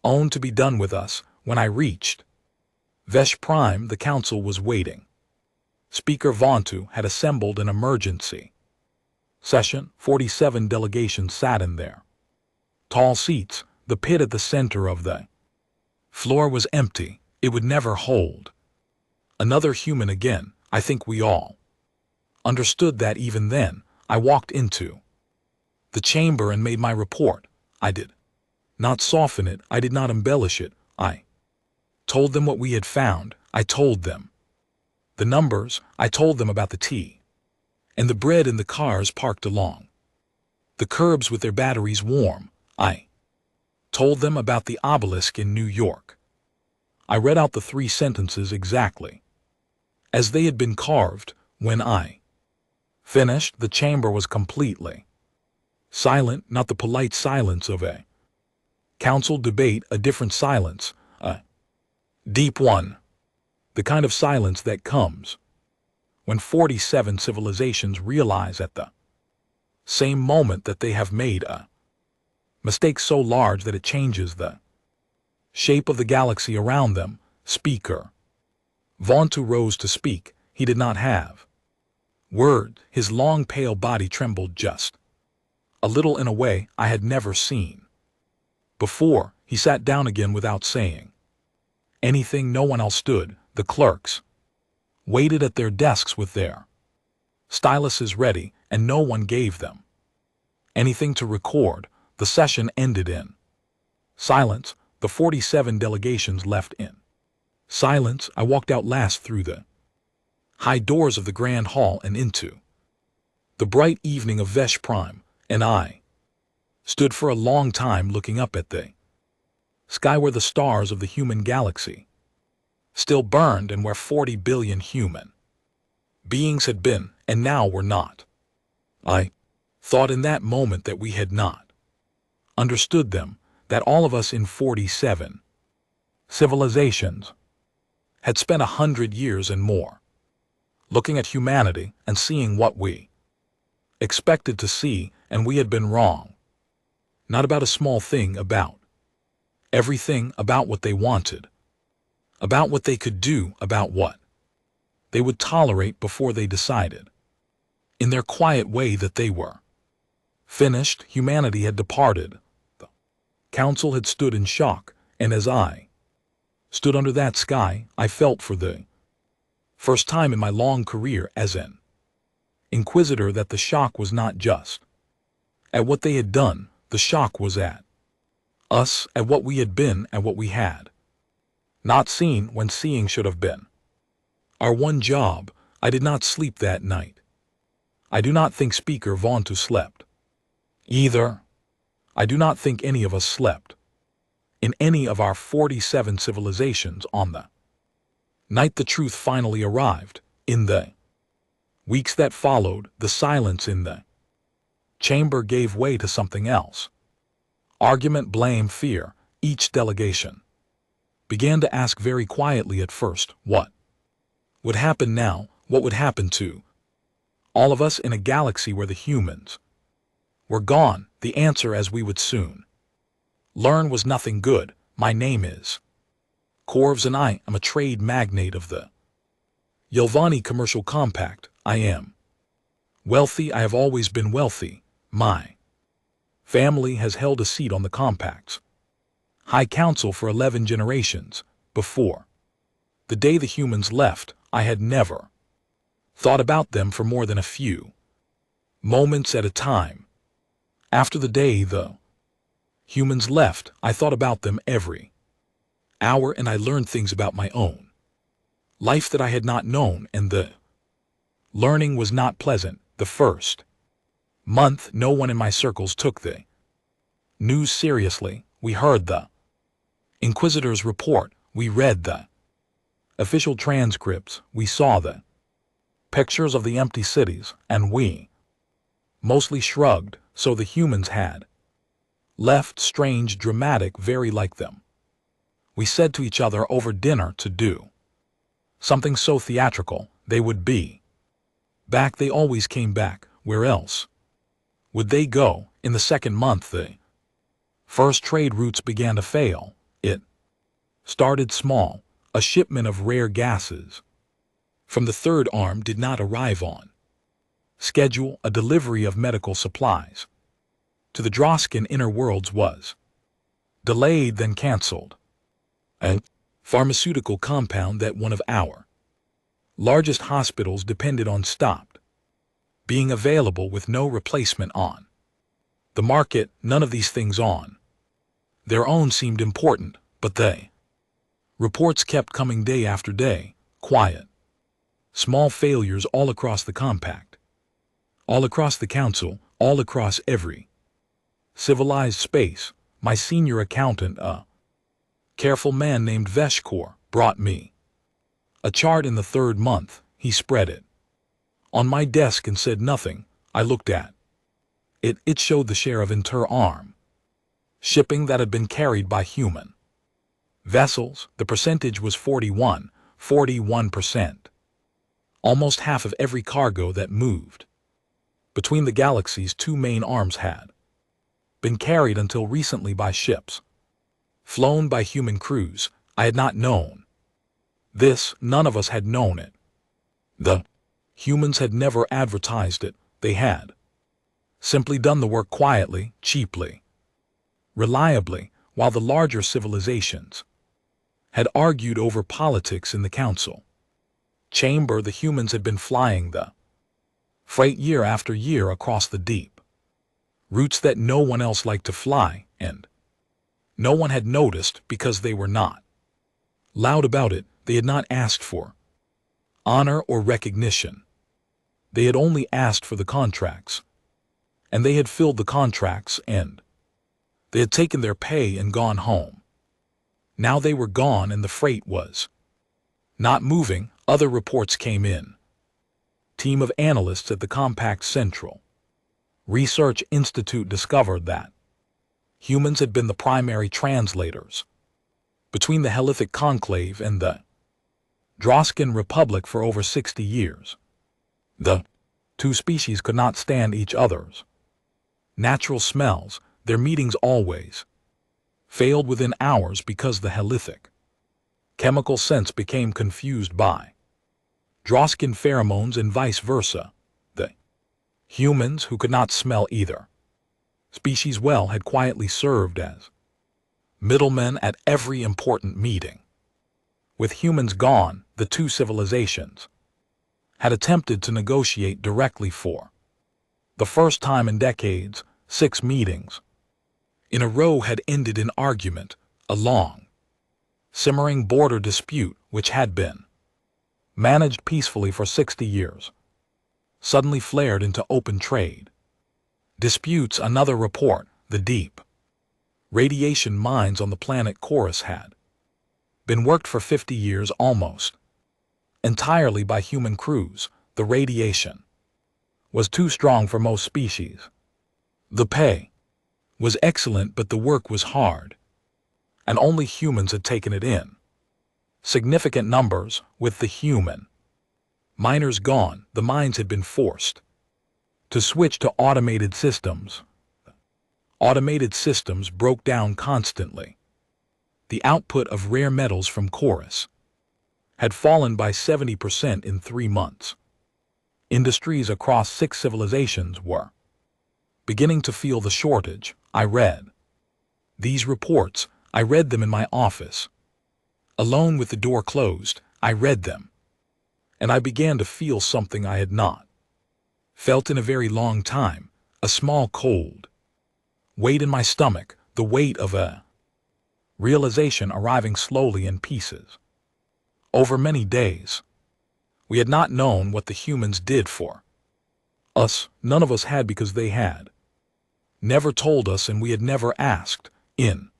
own to be done with us. When I reached Vesh Prime, the council was waiting. Speaker Vontu had assembled an emergency session. 47 delegations sat in their tall seats. The pit at the center of the floor was empty. It would never hold another human again. I think we all understood that. Even then, I walked into the chamber and made my report. I did not soften it. I did not embellish it. I told them what we had found. I told them the numbers. I told them about the tea and the bread in the cars parked along the curbs with their batteries warm. I told them about the obelisk in New York. I read out the 3 sentences exactly as they had been carved. When I finished, the chamber was completely silent, not the polite silence of a council debate, a different silence, a deep one, the kind of silence that comes when 47 civilizations realize at the same moment that they have made a mistake so large that it changes the shape of the galaxy around them. Speaker Vontu rose to speak. He did not have words. His long, pale body trembled just a little in a way I had never seen before. He sat down again without saying anything. No one else stood. The clerks waited at their desks with their styluses ready, and no one gave them anything to record. The session ended in silence. The 47 delegations left in silence. I walked out last through the high doors of the grand hall and into the bright evening of Vesh Prime, and I stood for a long time looking up at the sky where the stars of the human galaxy still burned, and where 40 billion human beings had been and now were not. I thought in that moment that we had not understood them, that all of us in 47 civilizations had spent 100 years and more looking at humanity and seeing what we expected to see, and we had been wrong. Not about a small thing, about everything, about what they wanted, about what they could do, about what they would tolerate before they decided, in their quiet way, that they were finished. Humanity had departed. The council had stood in shock, and as I stood under that sky, I felt for the first time in my long career as an inquisitor that the shock was not just at what they had done. The shock was at us, at what we had been, at what we had not seen when seeing should have been our one job. I did not sleep that night. I do not think Speaker Vontu slept either. I do not think any of us slept in any of our 47 civilizations on the night the truth finally arrived. In the weeks that followed, the silence in the chamber gave way to something else. Argument, blame, fear. Each delegation began to ask very quietly at first, what would happen now? What would happen to all of us in a galaxy where the humans were gone? The answer, as we would soon learn, was nothing good. My name is Corvs, and I am a trade magnate of the Yelvani Commercial Compact. I am Wealthy, I have always been wealthy. My family has held a seat on the compact's High Council for 11 generations. Before the day the humans left, I had never thought about them for more than a few moments at a time. After the day the humans left, I thought about them every hour, and I learned things about my own life that I had not known, and the learning was not pleasant. The first month, no one in my circles took the news seriously. We heard the Inquisitor's report, we read the official transcripts, we saw the pictures of the empty cities, and we mostly shrugged. So the humans had left, strange, dramatic, very like them. We said to each other over dinner to do something so theatrical. They would be back. They always came back. Where else would they go? In the second month, the first trade routes began to fail. It started small. A shipment of rare gases from the third arm did not arrive on schedule. A delivery of medical supplies to the Droskin inner worlds was delayed, then canceled. A pharmaceutical compound that one of our largest hospitals depended on stopped being available, with no replacement on the market. None of these things on their own seemed important, but they reports kept coming day after day, quiet, small failures all across the compact, all across the council, all across every civilized space. My senior accountant, a careful man named Veshkor, brought me a chart in the third month. He spread it on my desk and said nothing. I looked at it. It showed the share of inter-arm shipping that had been carried by human vessels. The percentage was 41%. Almost half of every cargo that moved between the galaxy's two main arms had been carried until recently by ships flown by human crews. I had not known this. None of us had known it. The humans had never advertised it. They had simply done the work quietly, cheaply, reliably, while the larger civilizations had argued over politics in the council chamber. The humans had been flying the freight year after year across the deep routes that no one else liked to fly, and no one had noticed because they were not loud about it. They had not asked for honor or recognition. They had only asked for the contracts, and they had filled the contracts, and they had taken their pay and gone home. Now they were gone, and the freight was not moving. Other reports came in. Team of analysts at the Compact Central Research Institute discovered that humans had been the primary translators between the Helithic Conclave and the Droskin Republic for over 60 years. The two species could not stand each other's natural smells. Their meetings always failed within hours because the Helithic chemical sense became confused by Droskin pheromones and vice versa. The humans, who could not smell either species well, had quietly served as middlemen at every important meeting. With humans gone, the two civilizations had attempted to negotiate directly for the first time in decades. 6 meetings in a row had ended in argument. A long, simmering border dispute, which had been managed peacefully for 60 years, suddenly flared into open trade disputes. Another report, the deep radiation mines on the planet Chorus had been worked for 50 years almost entirely by human crews. The radiation was too strong for most species. The pay was excellent, but the work was hard, and only humans had taken it in significant numbers. With the human miners gone, the mines had been forced to switch to automated systems. Automated systems broke down constantly. The output of rare metals from Chorus had fallen by 70% in 3 months. Industries across 6 civilizations were beginning to feel the shortage. I read these reports. I read them in my office. Alone with the door closed, I read them. And I began to feel something I had not felt in a very long time, a small cold weight in my stomach, the weight of a realization arriving slowly in pieces. Over many days, we had not known what the humans did for us. None of us had, because they had never told us, and we had never asked. In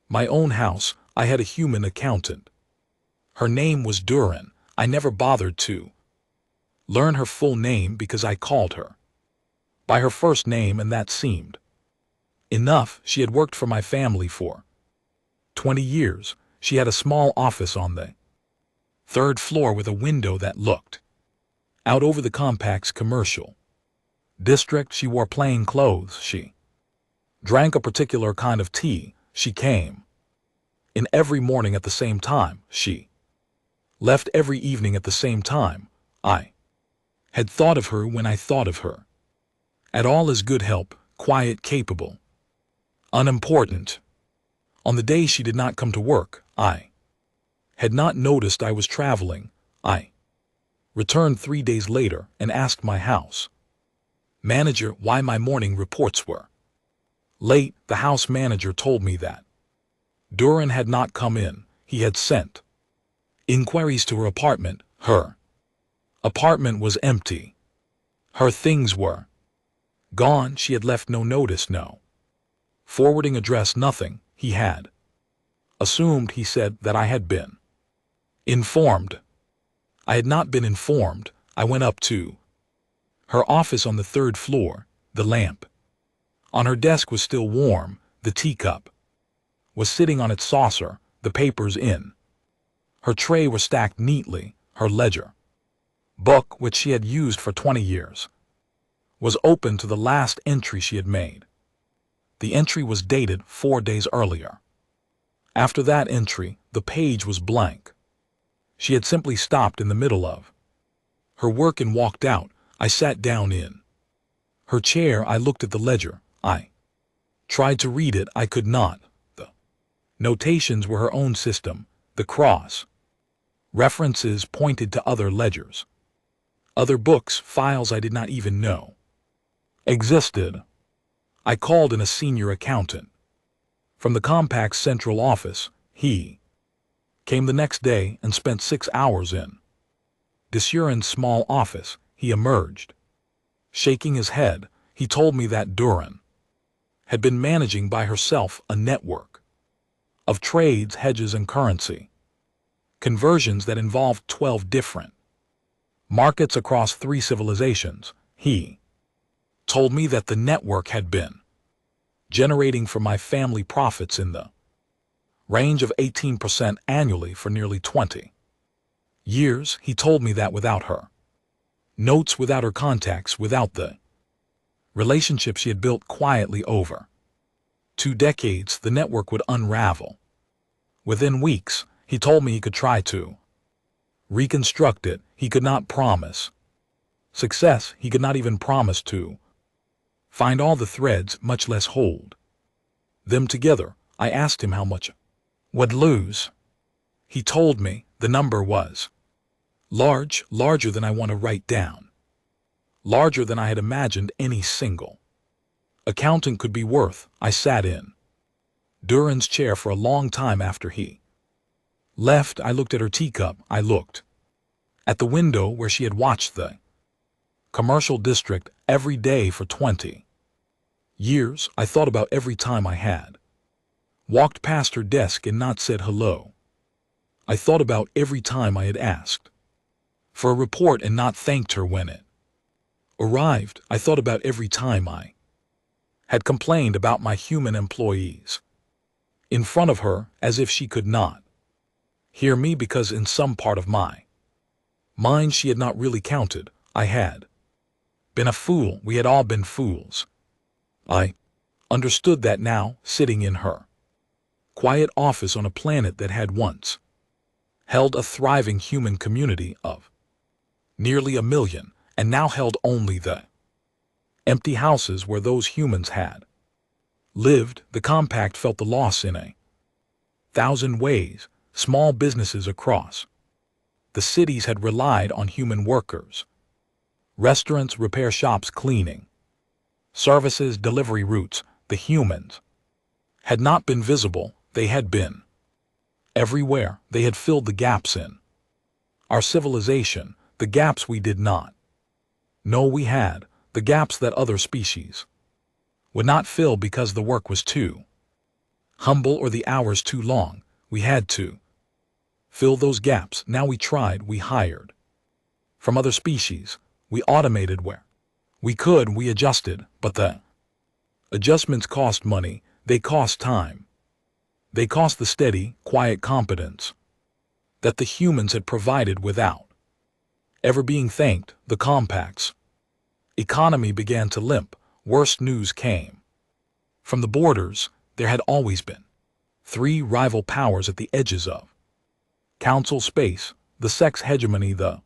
my own house, I had a human accountant. Her name was Duran. I never bothered to learn her full name because I called her by her first name, and that seemed enough. She had worked for my family for 20 years. She had a small office on the 3rd floor with a window that looked out over the compact's commercial district. She wore plain clothes. She drank a particular kind of tea. She came in every morning at the same time. She left every evening at the same time. I had thought of her when I thought of her at all as good help, quiet, capable, unimportant. On the day she did not come to work, I had not noticed I was traveling. I returned 3 days later and asked my house manager why my morning reports were late. The house manager told me that Duran had not come in. He had sent inquiries to her apartment. Her apartment was empty. Her things were gone. She had left no notice, no forwarding address, nothing. He had assumed, he said, that I had been informed. I had not been informed. I went up to her office on the 3rd floor. The lamp on her desk was still warm. The teacup was sitting on its saucer. The papers in her tray were stacked neatly. Her ledger book, which she had used for 20 years, was open to the last entry she had made. The entry was dated 4 days earlier. After that entry, the page was blank. She had simply stopped in the middle of her work and walked out. I sat down in her chair. I looked at the ledger. I tried to read it. I could not. The notations were her own system. The cross references pointed to other ledgers, other books, files I did not even know existed. I called in a senior accountant from the compact's central office. He came the next day and spent 6 hours in Duran's small office. He emerged, shaking his head. He told me that Duran had been managing by herself a network of trades, hedges, and currency conversions that involved 12 different markets across 3 civilizations. He told me that the network had been generating for my family profits in the range of 18% annually for nearly 20 years. He told me that without her notes, without her contacts, without the relationship she had built quietly over 2 decades, the network would unravel within weeks. He told me he could try to reconstruct it. He could not promise success. He could not even promise to find all the threads, much less hold them together. I asked him how much would lose. He told me the number was large, larger than I want to write down, larger than I had imagined any single accountant could be worth. I sat in Duran's chair for a long time after he left. I looked at her teacup. I looked at the window where she had watched the commercial district every day for 20 years. I thought about every time I had walked past her desk and not said hello. I thought about every time I had asked for a report and not thanked her when it arrived. I thought about every time I had complained about my human employees in front of her, as if she could not hear me, because in some part of my mind she had not really counted. I had been a fool. We had all been fools. I understood that now, sitting in her quiet office on a planet that had once held a thriving human community of nearly 1 million, and now held only the empty houses where those humans had lived. The compact felt the loss in a thousand ways. Small businesses across the cities had relied on human workers. Restaurants, repair shops, cleaning services, delivery routes. The humans had not been visible, they had been everywhere. They had filled the gaps in our civilization, the gaps we did not know we had, the gaps that other species would not fill because the work was too humble or the hours too long. We had to fill those gaps. Now we tried, we hired from other species, we automated where we could, we adjusted, but the adjustments cost money, they cost time. They cost the steady, quiet competence that the humans had provided without ever being thanked. The compact's economy began to limp. Worst news came from the borders. There had always been 3 rival powers at the edges of council space: the sex hegemony, the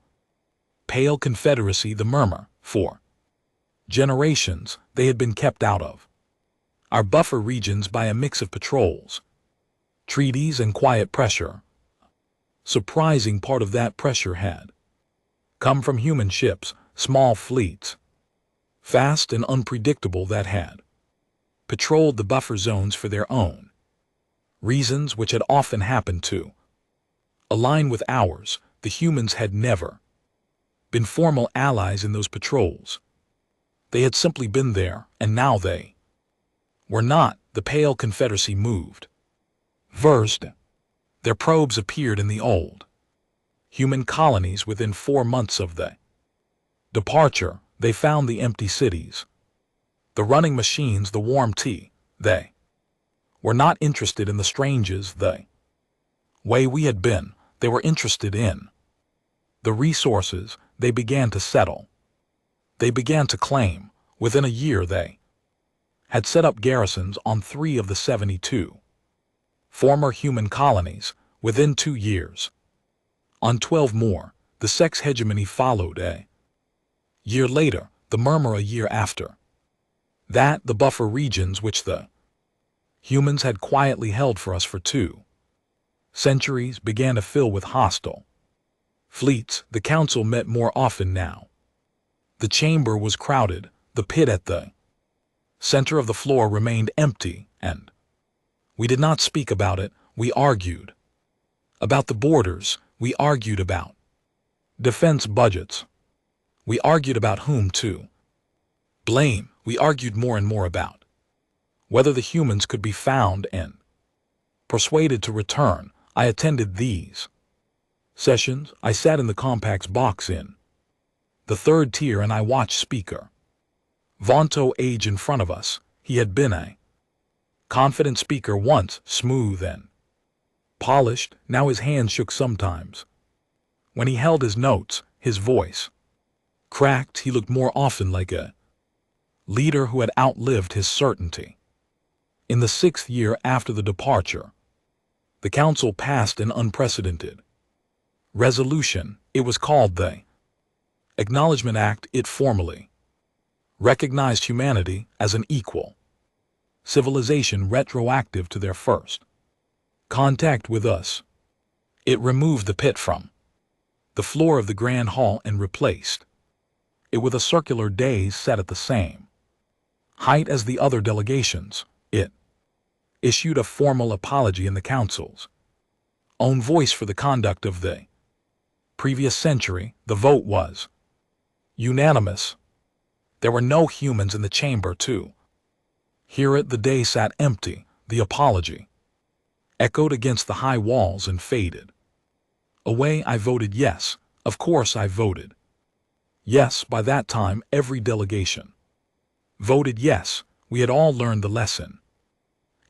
pale confederacy, the murmur. For generations, they had been kept out of our buffer regions by a mix of patrols, treaties, and quiet pressure. Surprising part of that pressure had come from human ships, small fleets, fast and unpredictable, that had patrolled the buffer zones for their own reasons, which had often happened to align with ours. The humans had never been formal allies in those patrols. They had simply been there, and now they were not. The pale confederacy moved. Versed, their probes appeared in the old human colonies. Within 4 months of the departure, they found the empty cities, the running machines, the warm tea. They were not interested in the strangers the way we had been. They were interested in the resources. They began to settle. They began to claim. Within a year, they had set up garrisons on 3 of the 72 former human colonies. Within 2 years, on 12 more. The sex hegemony followed a year later, the murmur a year after that. The buffer regions, which the humans had quietly held for us for 2 centuries, began to fill with hostile fleets. The council met more often now. The chamber was crowded. The pit at the center of the floor remained empty, and we did not speak about it. We argued about the borders. We argued about defense budgets. We argued about whom to blame. We argued more and more about whether the humans could be found and persuaded to return. I attended these sessions. I sat in the compact's box in the 3rd tier, and I watched Speaker Vonto age in front of us. He had been a confident speaker once, smooth and polished. Now his hands shook sometimes. When he held his notes, his voice cracked. He looked more often like a leader who had outlived his certainty. In the 6th year after the departure, the council passed an unprecedented resolution. It was called the Acknowledgement Act. It formally recognized humanity as an equal civilization retroactive to their first contact with us. It removed the pit from the floor of the Grand Hall and replaced it with a circular dais set at the same height as the other delegations. It issued a formal apology in the council's own voice for the conduct of the previous century. The vote was unanimous. There were no humans in the chamber to hear it. The day sat empty. The apology echoed against the high walls and faded away. I voted yes. Of course I voted yes. By that time, every delegation voted yes. We had all learned the lesson.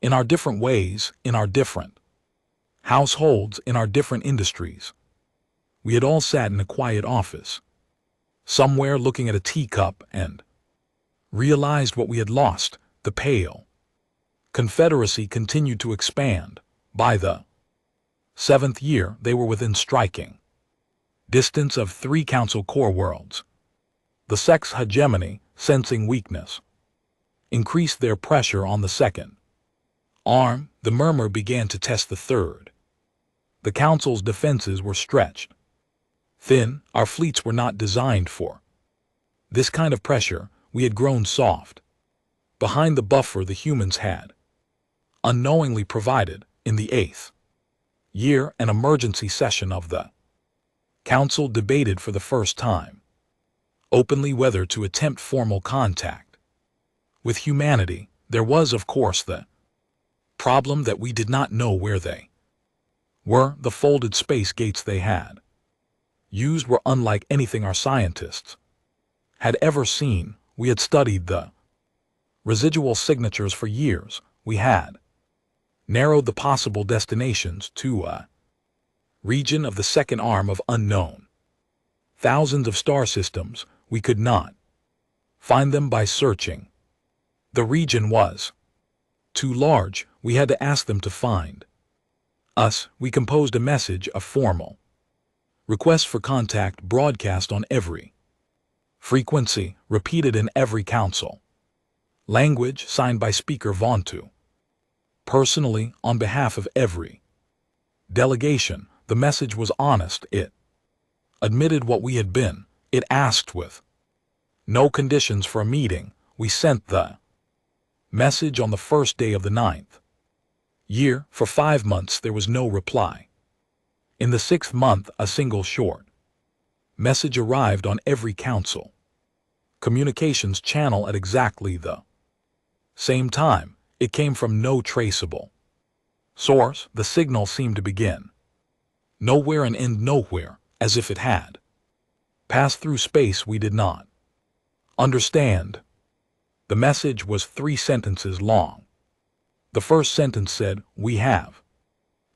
In our different ways, in our different households, in our different industries. We had all sat in a quiet office somewhere, looking at a teacup, and realized what we had lost. The pale confederacy continued to expand. By the 7th year, they were within striking distance of 3 council core worlds. The sex hegemony, sensing weakness, increased their pressure on the second arm. The murmur began to test the third. The council's defenses were stretched thin. Our fleets were not designed for this kind of pressure. We had grown soft behind the buffer the humans had unknowingly provided. In the 8th year, an emergency session of the council debated for the first time openly whether to attempt formal contact with humanity. There was, of course, the problem that we did not know where they were. The folded space gates they had used were unlike anything our scientists had ever seen. We had studied the residual signatures for years. We had narrowed the possible destinations to a region of the second arm of unknown. Thousands of star systems, we could not find them by searching. The region was too large. We had to ask them to find us. We composed a message, a formal request for contact, broadcast on every frequency, repeated in every council language, signed by Speaker Vontu personally on behalf of every delegation. The message was honest. It admitted what we had been. It asked with no conditions for a meeting. We sent the message on the first day of the 9th year. For 5 months there was no reply. In the 6th month, a single short message arrived on every council communications channel at exactly the same time. It came from no traceable source. The signal seemed to begin nowhere and end nowhere, as if it had passed through space we did not understand. The message was 3 sentences long. The first sentence said, "We have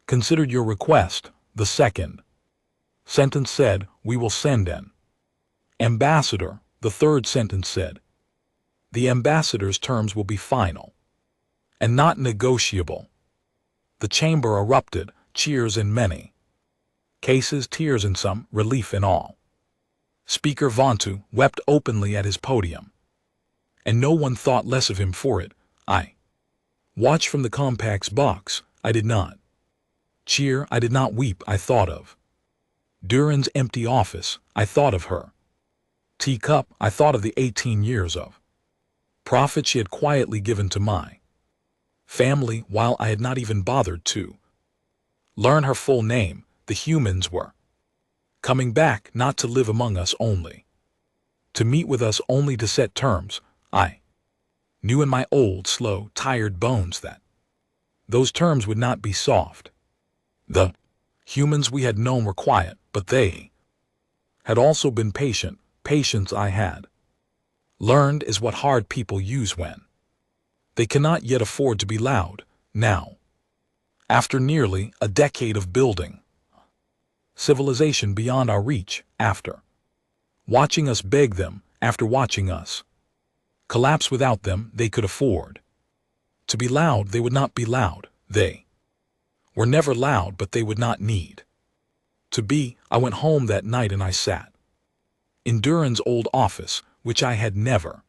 considered your request." The second sentence said, "We will send an ambassador." The third sentence said, "The ambassador's terms will be final and not negotiable." The chamber erupted, cheers in many cases, tears in some, relief in all. Speaker Vontu wept openly at his podium, and no one thought less of him for it. I watched from the compact's box. I did not cheer, I did not weep. I thought of Duran's empty office. I thought of her teacup. I thought of the 18 years of profit she had quietly given to my family while I had not even bothered to learn her full name. The humans were coming back, not to live among us only, to meet with us only, to set terms. I knew in my old, slow, tired bones that those terms would not be soft. The humans we had known were quiet, but they had also been patient. Patience, I had learned, is what hard people use when they cannot yet afford to be loud. Now, after nearly a decade of building civilization beyond our reach, after watching us beg them, after watching us collapse without them, they could afford to be loud. They would not be loud. They were never loud, but they would not need to be. I went home that night and I sat in Duran's old office, which I had never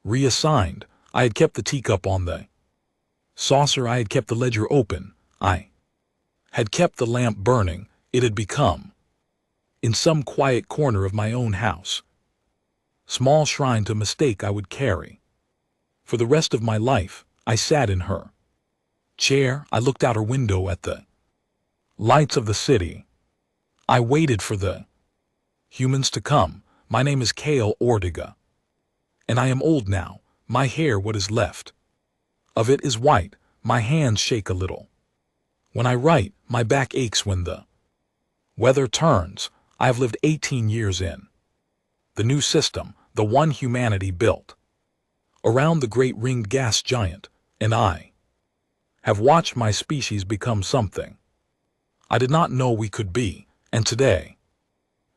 reassigned. I had kept the teacup on the saucer. I had kept the ledger open. I had kept the lamp burning. It had become, in some quiet corner of my own house, small shrine to mistake I would carry for the rest of my life. I sat in her chair. I looked out her window at the lights of the city. I waited for the humans to come. My name is Kale Ortega, and I am old now. My hair, what is left of it, is white. My hands shake a little when I write. My back aches when the weather turns. I have lived 18 years in the new system, the one humanity built around the great ringed gas giant, and I have watched my species become something I did not know we could be. And today,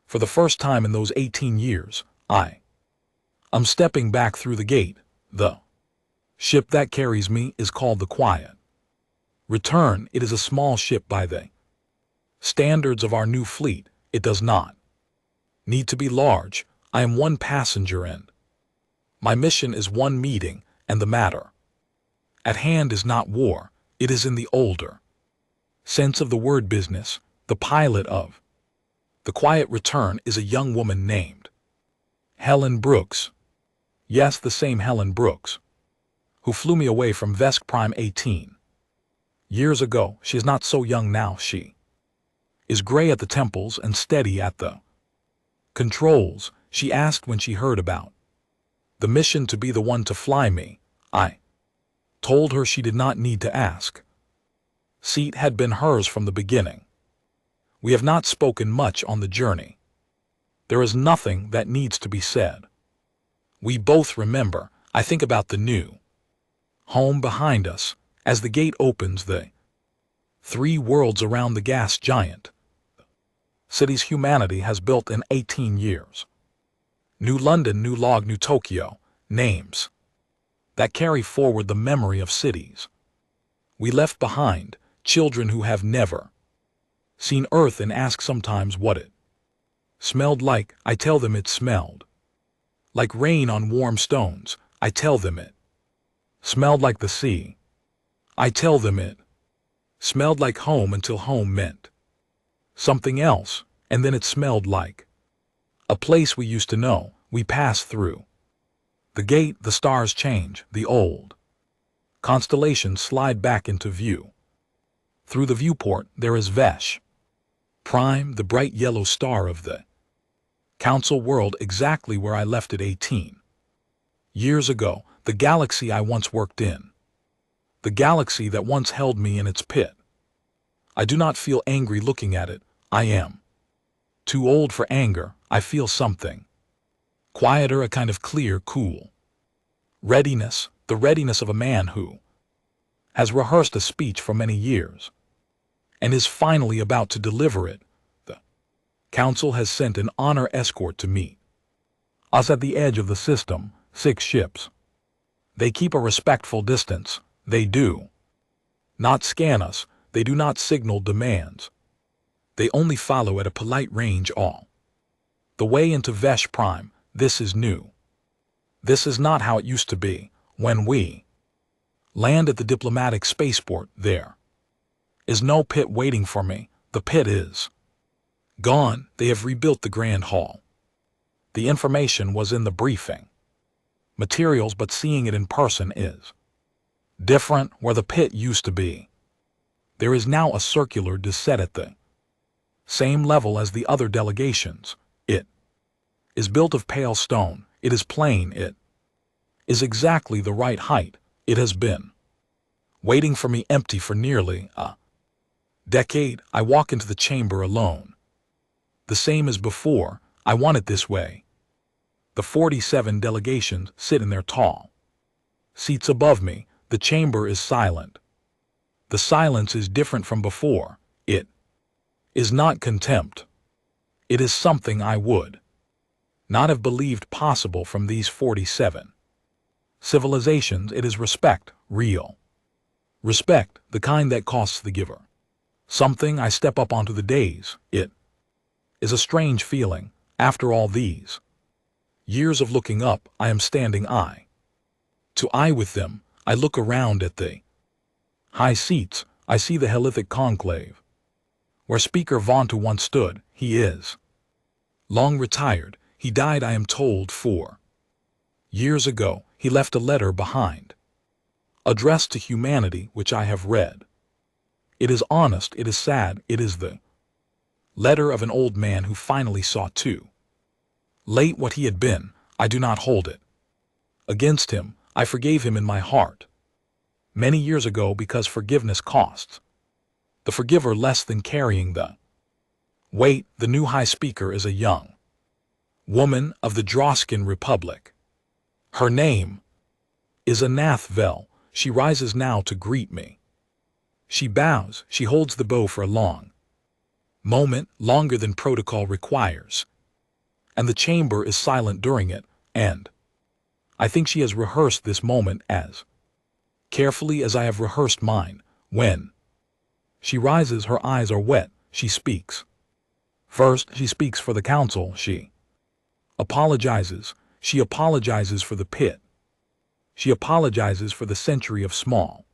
for the first time in those 18 years, I am stepping back through the gate. The ship that carries me is called the Quiet Return. It is a small ship by the standards of our new fleet. It does not need to be large. I am one passenger and my mission is one meeting, and the matter at hand is not war, it is in the older sense of the word business. The pilot of the Quiet Return is a young woman named Helen Brooks. Yes, the same Helen Brooks, who flew me away from Vesk Prime 18 years ago. She is not so young now. She is gray at the temples and steady at the controls. She asked when she heard about the mission to be the one to fly me. I told her she did not need to ask. Seat had been hers from the beginning. We have not spoken much on the journey. There is nothing that needs to be said. We both remember, I think, about the new home behind us. As the gate opens, the three worlds around the gas giant cities humanity has built in 18 years. New London, New Log, New Tokyo, names that carry forward the memory of cities we left behind, children who have never seen Earth and ask sometimes what it smelled like. I tell them it smelled like rain on warm stones. I tell them it smelled like the sea. I tell them it smelled like home until home meant something else, and then it smelled like a place we used to know. We pass through the gate, the stars change, the old constellations slide back into view. Through the viewport there is Vesh Prime, the bright yellow star of the Council world, exactly where I left it 18 years ago, the galaxy I once worked in, the galaxy that once held me in its pit. I do not feel angry looking at it. I am too old for anger. I feel something quieter, a kind of clear, cool readiness, the readiness of a man who has rehearsed a speech for many years and is finally about to deliver it. The Council has sent an honor escort to meet us at the edge of the system, 6 ships. They keep a respectful distance. They do not scan us. They do not signal demands. They only follow at a polite range all the way into Vesh Prime. This is new. This is not how it used to be. When we land at the diplomatic spaceport, there is no pit waiting for me. The pit is gone. They have rebuilt the Grand Hall. The information was in the briefing materials, but seeing it in person is different. Where the pit used to be, there is now a circular descent at the same level as the other delegations. It is built of pale stone. It is plain. It is exactly the right height. It has been waiting for me empty for nearly a decade. I walk into the chamber alone. The same as before. I want it this way. The 47 delegations sit in their tall seats above me. The chamber is silent. The silence is different from before. It is not contempt. It is something I would not have believed possible from these 47 civilizations. It is respect, real respect, the kind that costs the giver something. I step up onto the dais. It is a strange feeling. After all these years of looking up, I am standing eye to eye with them. I look around at the high seats. I see the Helithic conclave, where Speaker Vontu once stood. He is long retired. He died, I am told, 4 years ago. He left a letter behind, addressed to humanity, which I have read. It is honest, it is sad, it is the letter of an old man who finally saw too late what he had been. I do not hold it against him. I forgave him in my heart many years ago, because forgiveness costs the forgiver less than carrying the weight. The new High Speaker is a young woman of the Droskin Republic. Her name is Anath Vel. She rises now to greet me. She bows. She holds the bow for a long moment, longer than protocol requires, and the chamber is silent during it, and I think she has rehearsed this moment as carefully as I have rehearsed mine. When she rises, her eyes are wet. She speaks. First, she speaks for the council. She Apologizes. She apologizes for the pit. She apologizes for the century of small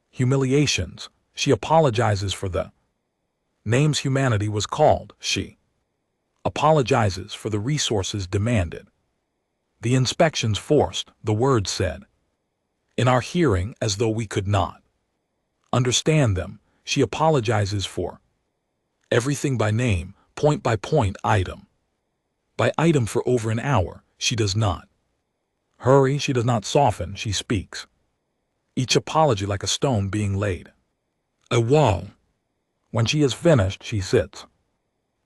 humiliations. She apologizes for the names humanity was called. She apologizes for the resources demanded, the inspections forced, the words said in our hearing as though we could not understand them. She apologizes for everything by name, point by point, item by item for over an hour. She does not hurry, she does not soften, she speaks. Each apology like a stone being laid a wall. When she is finished, she sits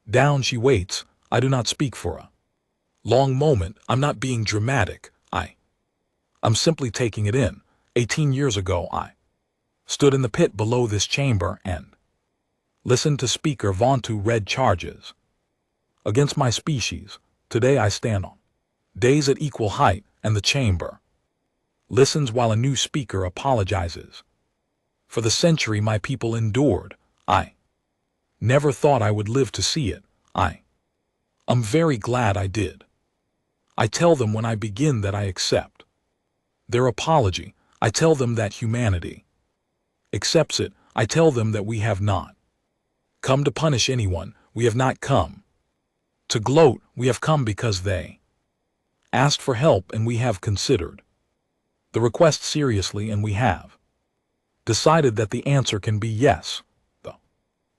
down, she waits. I do not speak for a long moment. I'm not being dramatic. I'm simply taking it in. 18 years ago, I stood in the pit below this chamber and listened to Speaker Vontu read charges against my species. Today I stand on days at equal height, and the chamber listens while a new speaker apologizes for the century my people endured. I never thought I would live to see it. I'm very glad I did. I tell them when I begin that I accept their apology. I tell them that humanity accepts it. I tell them that we have not come to punish anyone. We have not come to gloat. We have come because they asked for help, and we have considered the request seriously, and we have decided that the answer can be yes. The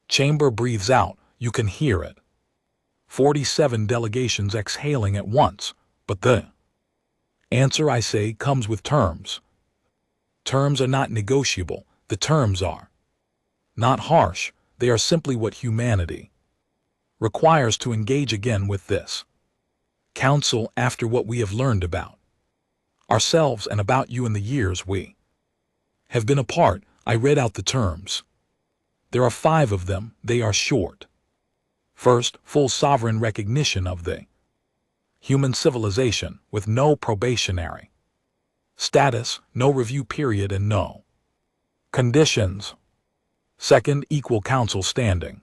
chamber breathes out. You can hear it. 47 delegations exhaling at once, but the answer, I say, comes with terms. Terms are not negotiable. The terms are not harsh. They are simply what humanity requires to engage again with this council after what we have learned about ourselves and about you in the years we have been apart. I read out the terms. There are 5 of them. They are short. First, full sovereign recognition of the human civilization with no probationary status, no review period, and no conditions. Second, equal council standing,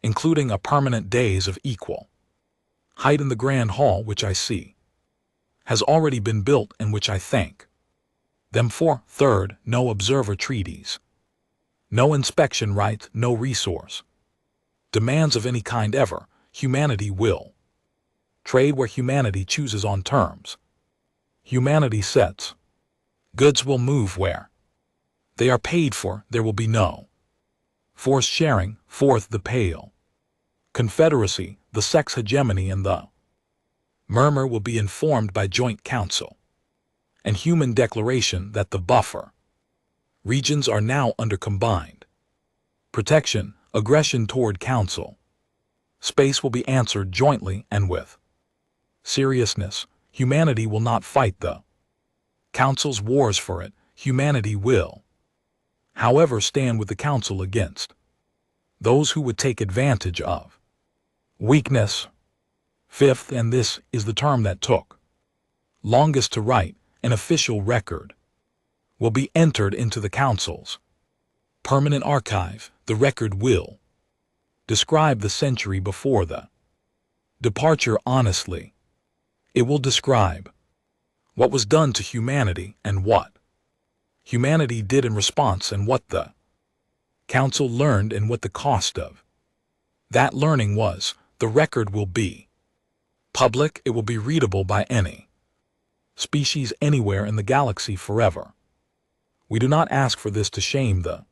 including a permanent days of equal height in the grand hall, which I see has already been built and which I thank them for. Third, no observer treaties, no inspection rights, no resource demands of any kind ever. Humanity will trade where humanity chooses on terms. Humanity sets. Goods will move where they are paid for. There will be no forced sharing. Fourth, the pale confederacy, the sex hegemony, and the murmur will be informed by joint council and human declaration that the buffer regions are now under combined protection. Aggression toward council space will be answered jointly and with seriousness. Humanity will not fight the council's wars for it. Humanity will, however, stand with the council against those who would take advantage of weakness. Fifth, and this is the term that took longest to write, an official record will be entered into the council's permanent archive. The record will describe the century before the departure honestly. It will describe what was done to humanity and what humanity did in response, and what the council learned and what the cost of that learning was. The record will be public. It will be readable by any species anywhere in the galaxy forever. We do not ask for this to shame the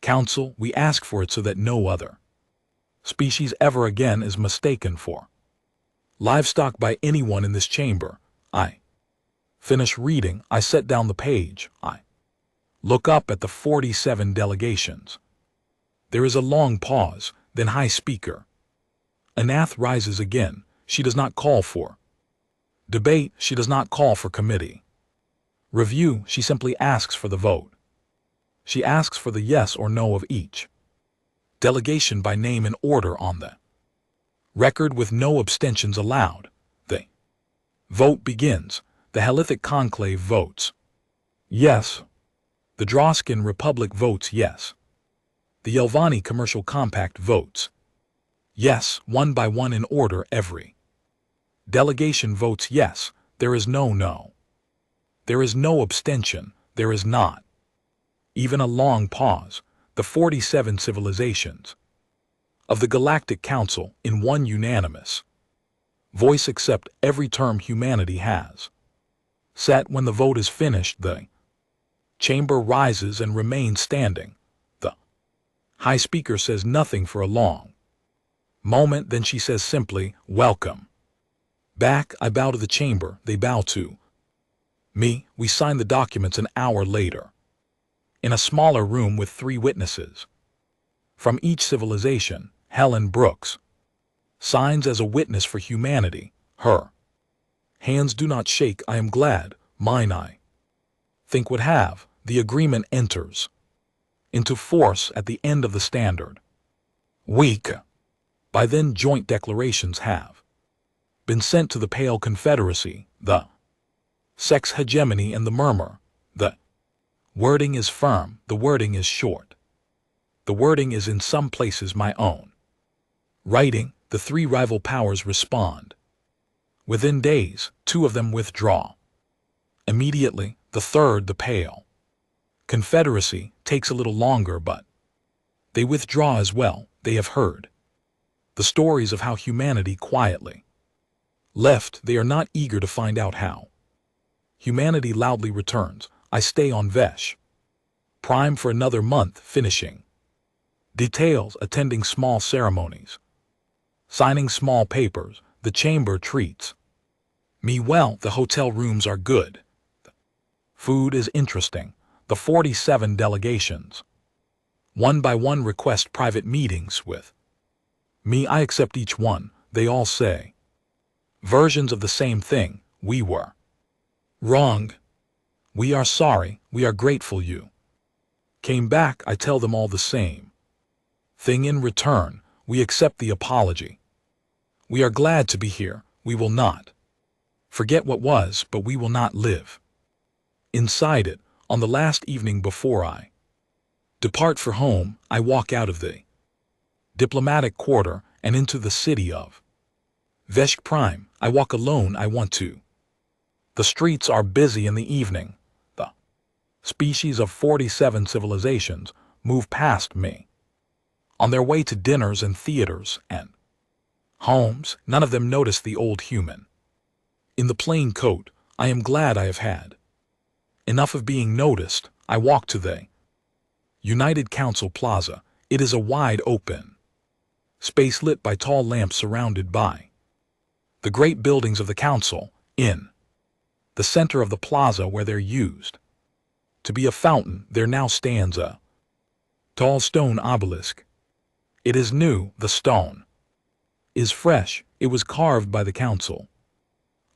council. We ask for it so that no other species ever again is mistaken for livestock by anyone in this chamber. I finish reading. I set down the page. I look up at the 47 delegations. There is a long pause. Then High Speaker Anath rises again. She does not call for debate. She does not call for committee review. She simply asks for the vote. She asks for the yes or no of each delegation by name in order on the record with no abstentions allowed. The vote begins. The Helithic Conclave votes yes. The Droskin Republic votes yes. The Yelvani Commercial Compact votes yes, one by one in order. Every Delegation votes yes, there is no no. There is no abstention, there is not. Even a long pause, the 47 civilizations of the Galactic Council in one unanimous voice accept every term humanity has set. When the vote is finished, the chamber rises and remains standing. The High Speaker says nothing for a long moment, then she says simply, "Welcome back." I bow to the chamber, they bow to me. We sign the documents an hour later, in a smaller room with 3 witnesses from each civilization. Helen Brooks signs as a witness for humanity. Her hands do not shake. I am glad. Mine, I think, would have. The agreement enters into force at the end of the standard week. By then, joint declarations have been sent to the Pale Confederacy, the Sex Hegemony, and the Murmur. The wording is firm, the wording is short. The wording is in some places my own writing. The 3 rival powers respond. Within days, 2 of them withdraw. Immediately, the third, the Pale Confederacy, takes a little longer, but they withdraw as well. They have heard the stories of how humanity quietly left. They are not eager to find out how humanity loudly returns. I stay on Vesh Prime for another month, finishing details, attending small ceremonies, signing small papers. The chamber treats me well. The hotel rooms are good. The food is interesting. The 47 delegations, one by one, request private meetings with me. I accept each one. They all say versions of the same thing. We were wrong. We are sorry. We are grateful you came back. I tell them all the same thing in return. We accept the apology. We are glad to be here. We will not forget what was, but we will not live inside it. On the last evening before I depart for home, I walk out of the diplomatic quarter and into the city of Vesh Prime. I walk alone. I want to. The streets are busy in the evening. The species of 47 civilizations move past me on their way to dinners and theaters and homes. None of them notice the old human in the plain coat. I am glad I have had enough of being noticed. I walk to the United Council Plaza. It is a wide open space lit by tall lamps, surrounded by the great buildings of the council. In the center of the plaza, where there used to be a fountain, there now stands a tall stone obelisk. It is new. The stone is fresh. It was carved by the council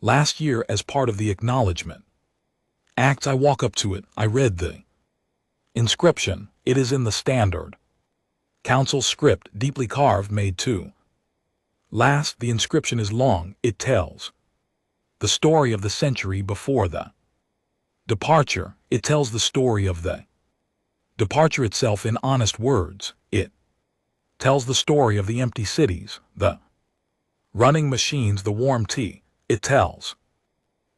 last year as part of the acknowledgement act. I walk up to it. I read the inscription. It is in the standard council script, deeply carved, made to last. The inscription is long. It tells the story of the century before the departure. It tells the story of the departure itself in honest words. It tells the story of the empty cities, the running machines, the warm tea. It tells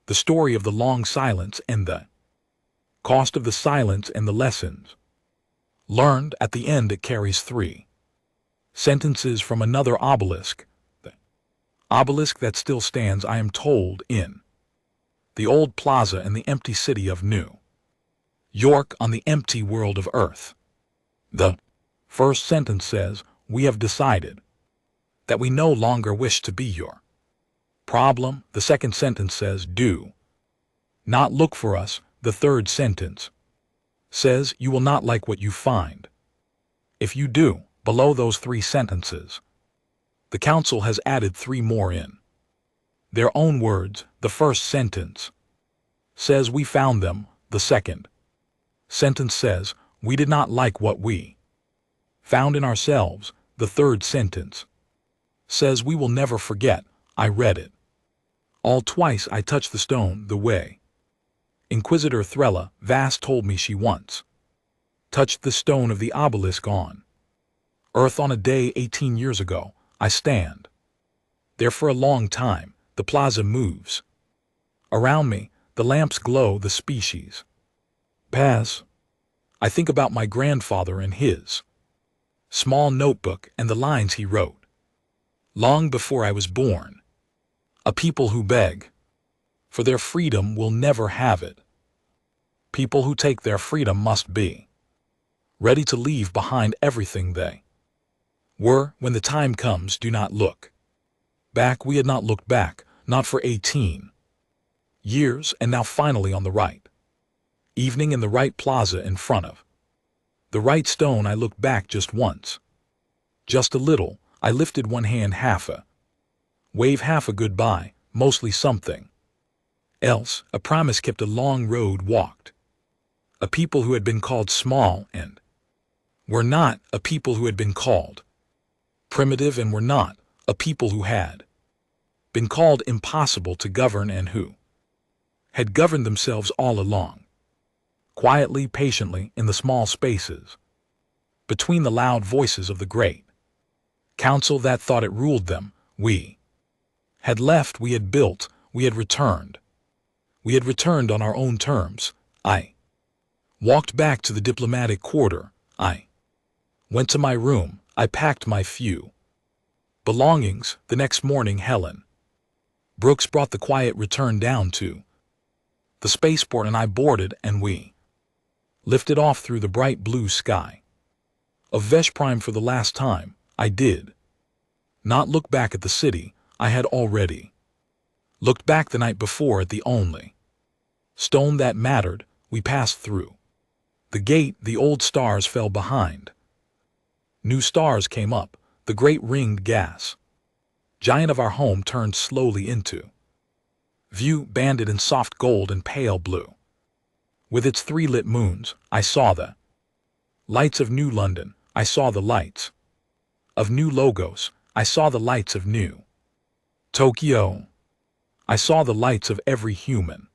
the story of the long silence and the cost of the silence and the lessons learned. At the end, it carries 3 sentences from another obelisk, the obelisk that still stands, I am told, in the old plaza in the empty city of New York, on the empty world of Earth. The first sentence says, "We have decided that we no longer wish to be your problem." The second sentence says, "Do not look for us." The third sentence says, "You will not like what you find if you do." Below those 3 sentences, the council has added 3 more in their own words. The first sentence says, "We found them." The second sentence says, "We did not like what we found in ourselves." The third sentence says, "We will never forget." I read it all twice. I touched the stone the way Inquisitor Thrella Vast told me she once touched the stone of the obelisk on Earth on a day 18 years ago. I stand there for a long time. The plaza moves. Around me, the lamps glow, the species pass. I think about my grandfather and his small notebook and the lines he wrote long before I was born. A people who beg for their freedom will never have it. People who take their freedom must be ready to leave behind everything they were. When the time comes, do not look back. We had not looked back, not for 18 years, and now finally on the right evening in the right plaza in front of the right stone, I looked back just once. Just a little. I lifted one hand, half a wave, half a goodbye, mostly something else. A promise kept, a long road walked. A people who had been called small and were not. A people who had been called primitive and were not. A people who had been called impossible to govern and who had governed themselves all along. Quietly, patiently, in the small spaces between the loud voices of the great council that thought it ruled them, we had left, we had built, we had returned. We had returned on our own terms. I walked back to the diplomatic quarter. I went to my room. I packed my few belongings. The next morning, Helen Brooks brought the quiet return down to the spaceport, and I boarded, and we lifted off through the bright blue sky of Veszprem. For the last time, I did not look back at the city. I had already looked back the night before at the only stone that mattered. We passed through the gate. The old stars fell behind. New stars came up. The great ringed gas giant of our home turned slowly into view, banded in soft gold and pale blue. With its 3 lit moons, I saw the lights of New London. I saw the lights of New Logos. I saw the lights of New Tokyo. I saw the lights of every human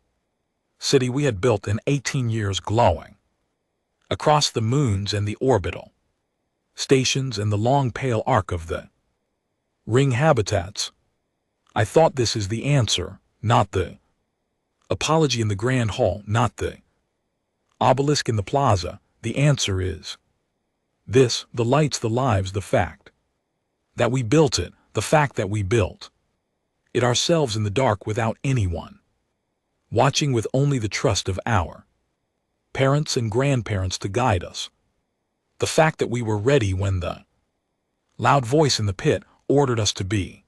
city we had built in 18 years, glowing across the moons and the orbital stations and the long pale arc of the ring habitats. I thought, this is the answer, not the apology in the grand hall, not the obelisk in the plaza. The answer is this: the lights, the lives, the fact that we built it, the fact that we built it ourselves in the dark without anyone watching, with only the trust of our parents and grandparents to guide us. The fact that we were ready when the loud voice in the pit ordered us to be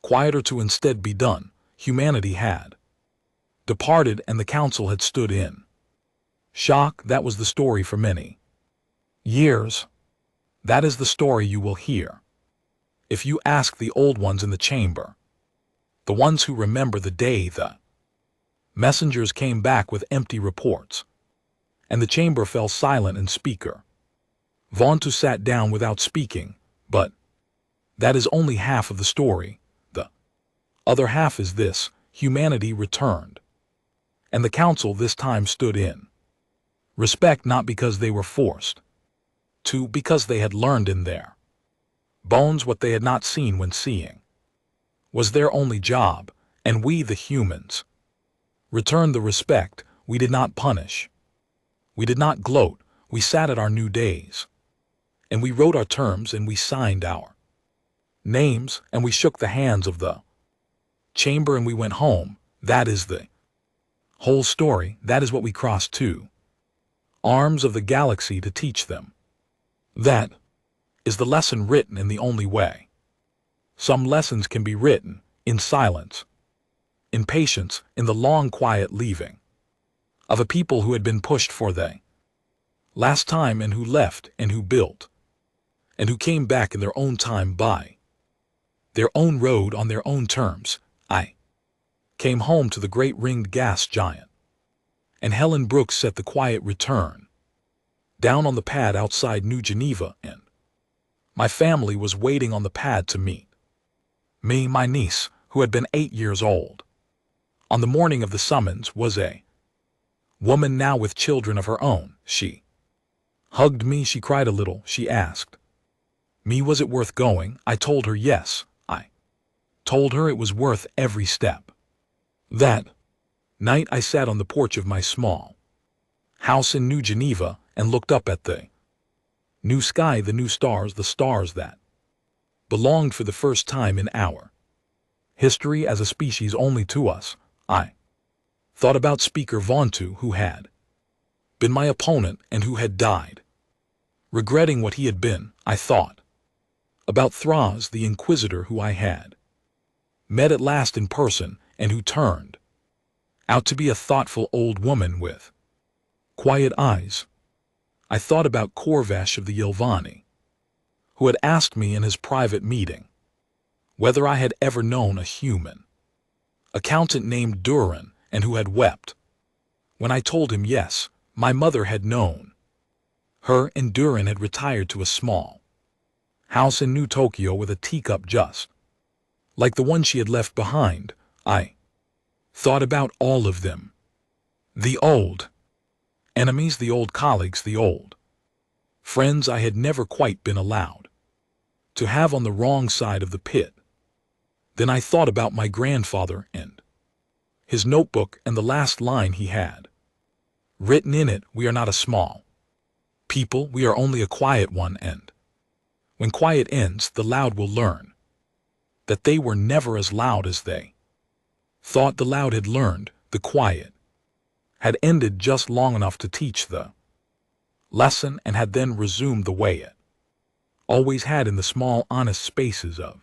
quieter, to instead be done. Humanity had departed and the council had stood in shock. That was the story for many years. That is the story you will hear if you ask the old ones in the chamber, the ones who remember the day the messengers came back with empty reports, and the chamber fell silent and speaker Vaughan sat down without speaking. But that is only half of the story. The other half is this: humanity returned, and the council this time stood in respect, not because they were forced to, because they had learned in their bones what they had not seen when seeing was their only job. And we, the humans, returned the respect. We did not punish. We did not gloat. We sat at our new days, and we wrote our terms, and we signed our names, and we shook the hands of the chamber, and we went home. That is the whole story. That is what we crossed to arms of the galaxy to teach them. That is the lesson written in the only way. Some lessons can be written in silence, in patience, in the long quiet leaving of a people who had been pushed for the last time, and who left, and who built, and who came back in their own time, by their own road, on their own terms. I came home to the great ringed gas giant, and Helen Brooks set the quiet return down on the pad outside New Geneva, and my family was waiting on the pad to meet me. My niece, who had been 8 years old on the morning of the summons, was a woman now with children of her own. She hugged me. She cried a little. She asked me, was it worth going? I told her yes. I told her it was worth every step. That night I sat on the porch of my small house in New Geneva and looked up at the new sky, the new stars, the stars that belonged for the first time in our history as a species only to us. I thought about Speaker Vontu, who had been my opponent and who had died. Regretting what he had been, I thought about Thraz, the Inquisitor, who I had met at last in person and who turned out to be a thoughtful old woman with quiet eyes. I thought about Corvash of the Yilvani, who had asked me in his private meeting whether I had ever known a human accountant named Durin, and who had wept when I told him yes, my mother had known her, and Durin had retired to a small house in New Tokyo with a teacup just like the one she had left behind. I thought about all of them. The old enemies, the old colleagues, the old friends I had never quite been allowed to have on the wrong side of the pit. Then I thought about my grandfather and his notebook and the last line he had written in it, "We are not a small people, we are only a quiet one, and when quiet ends, the loud will learn that they were never as loud as they thought. The loud had learned, the quiet had ended just long enough to teach the lesson, and had then resumed the way it always had in the small, honest spaces of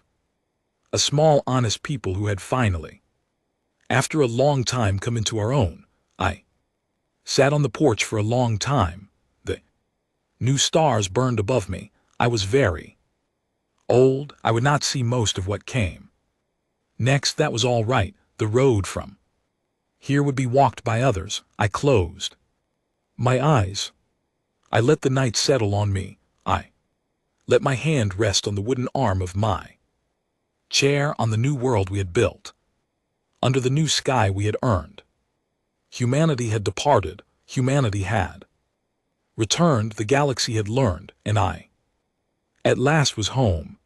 a small, honest people who had finally, after a long time, come into our own. I sat on the porch for a long time. The new stars burned above me. I was very old. I would not see most of what came next. That was all right. The road from here would be walked by others. I closed my eyes. I let the night settle on me. I let my hand rest on the wooden arm of my chair, on the new world we had built, under the new sky we had earned. Humanity had departed. Humanity had returned. The galaxy had learned, and I at last was home.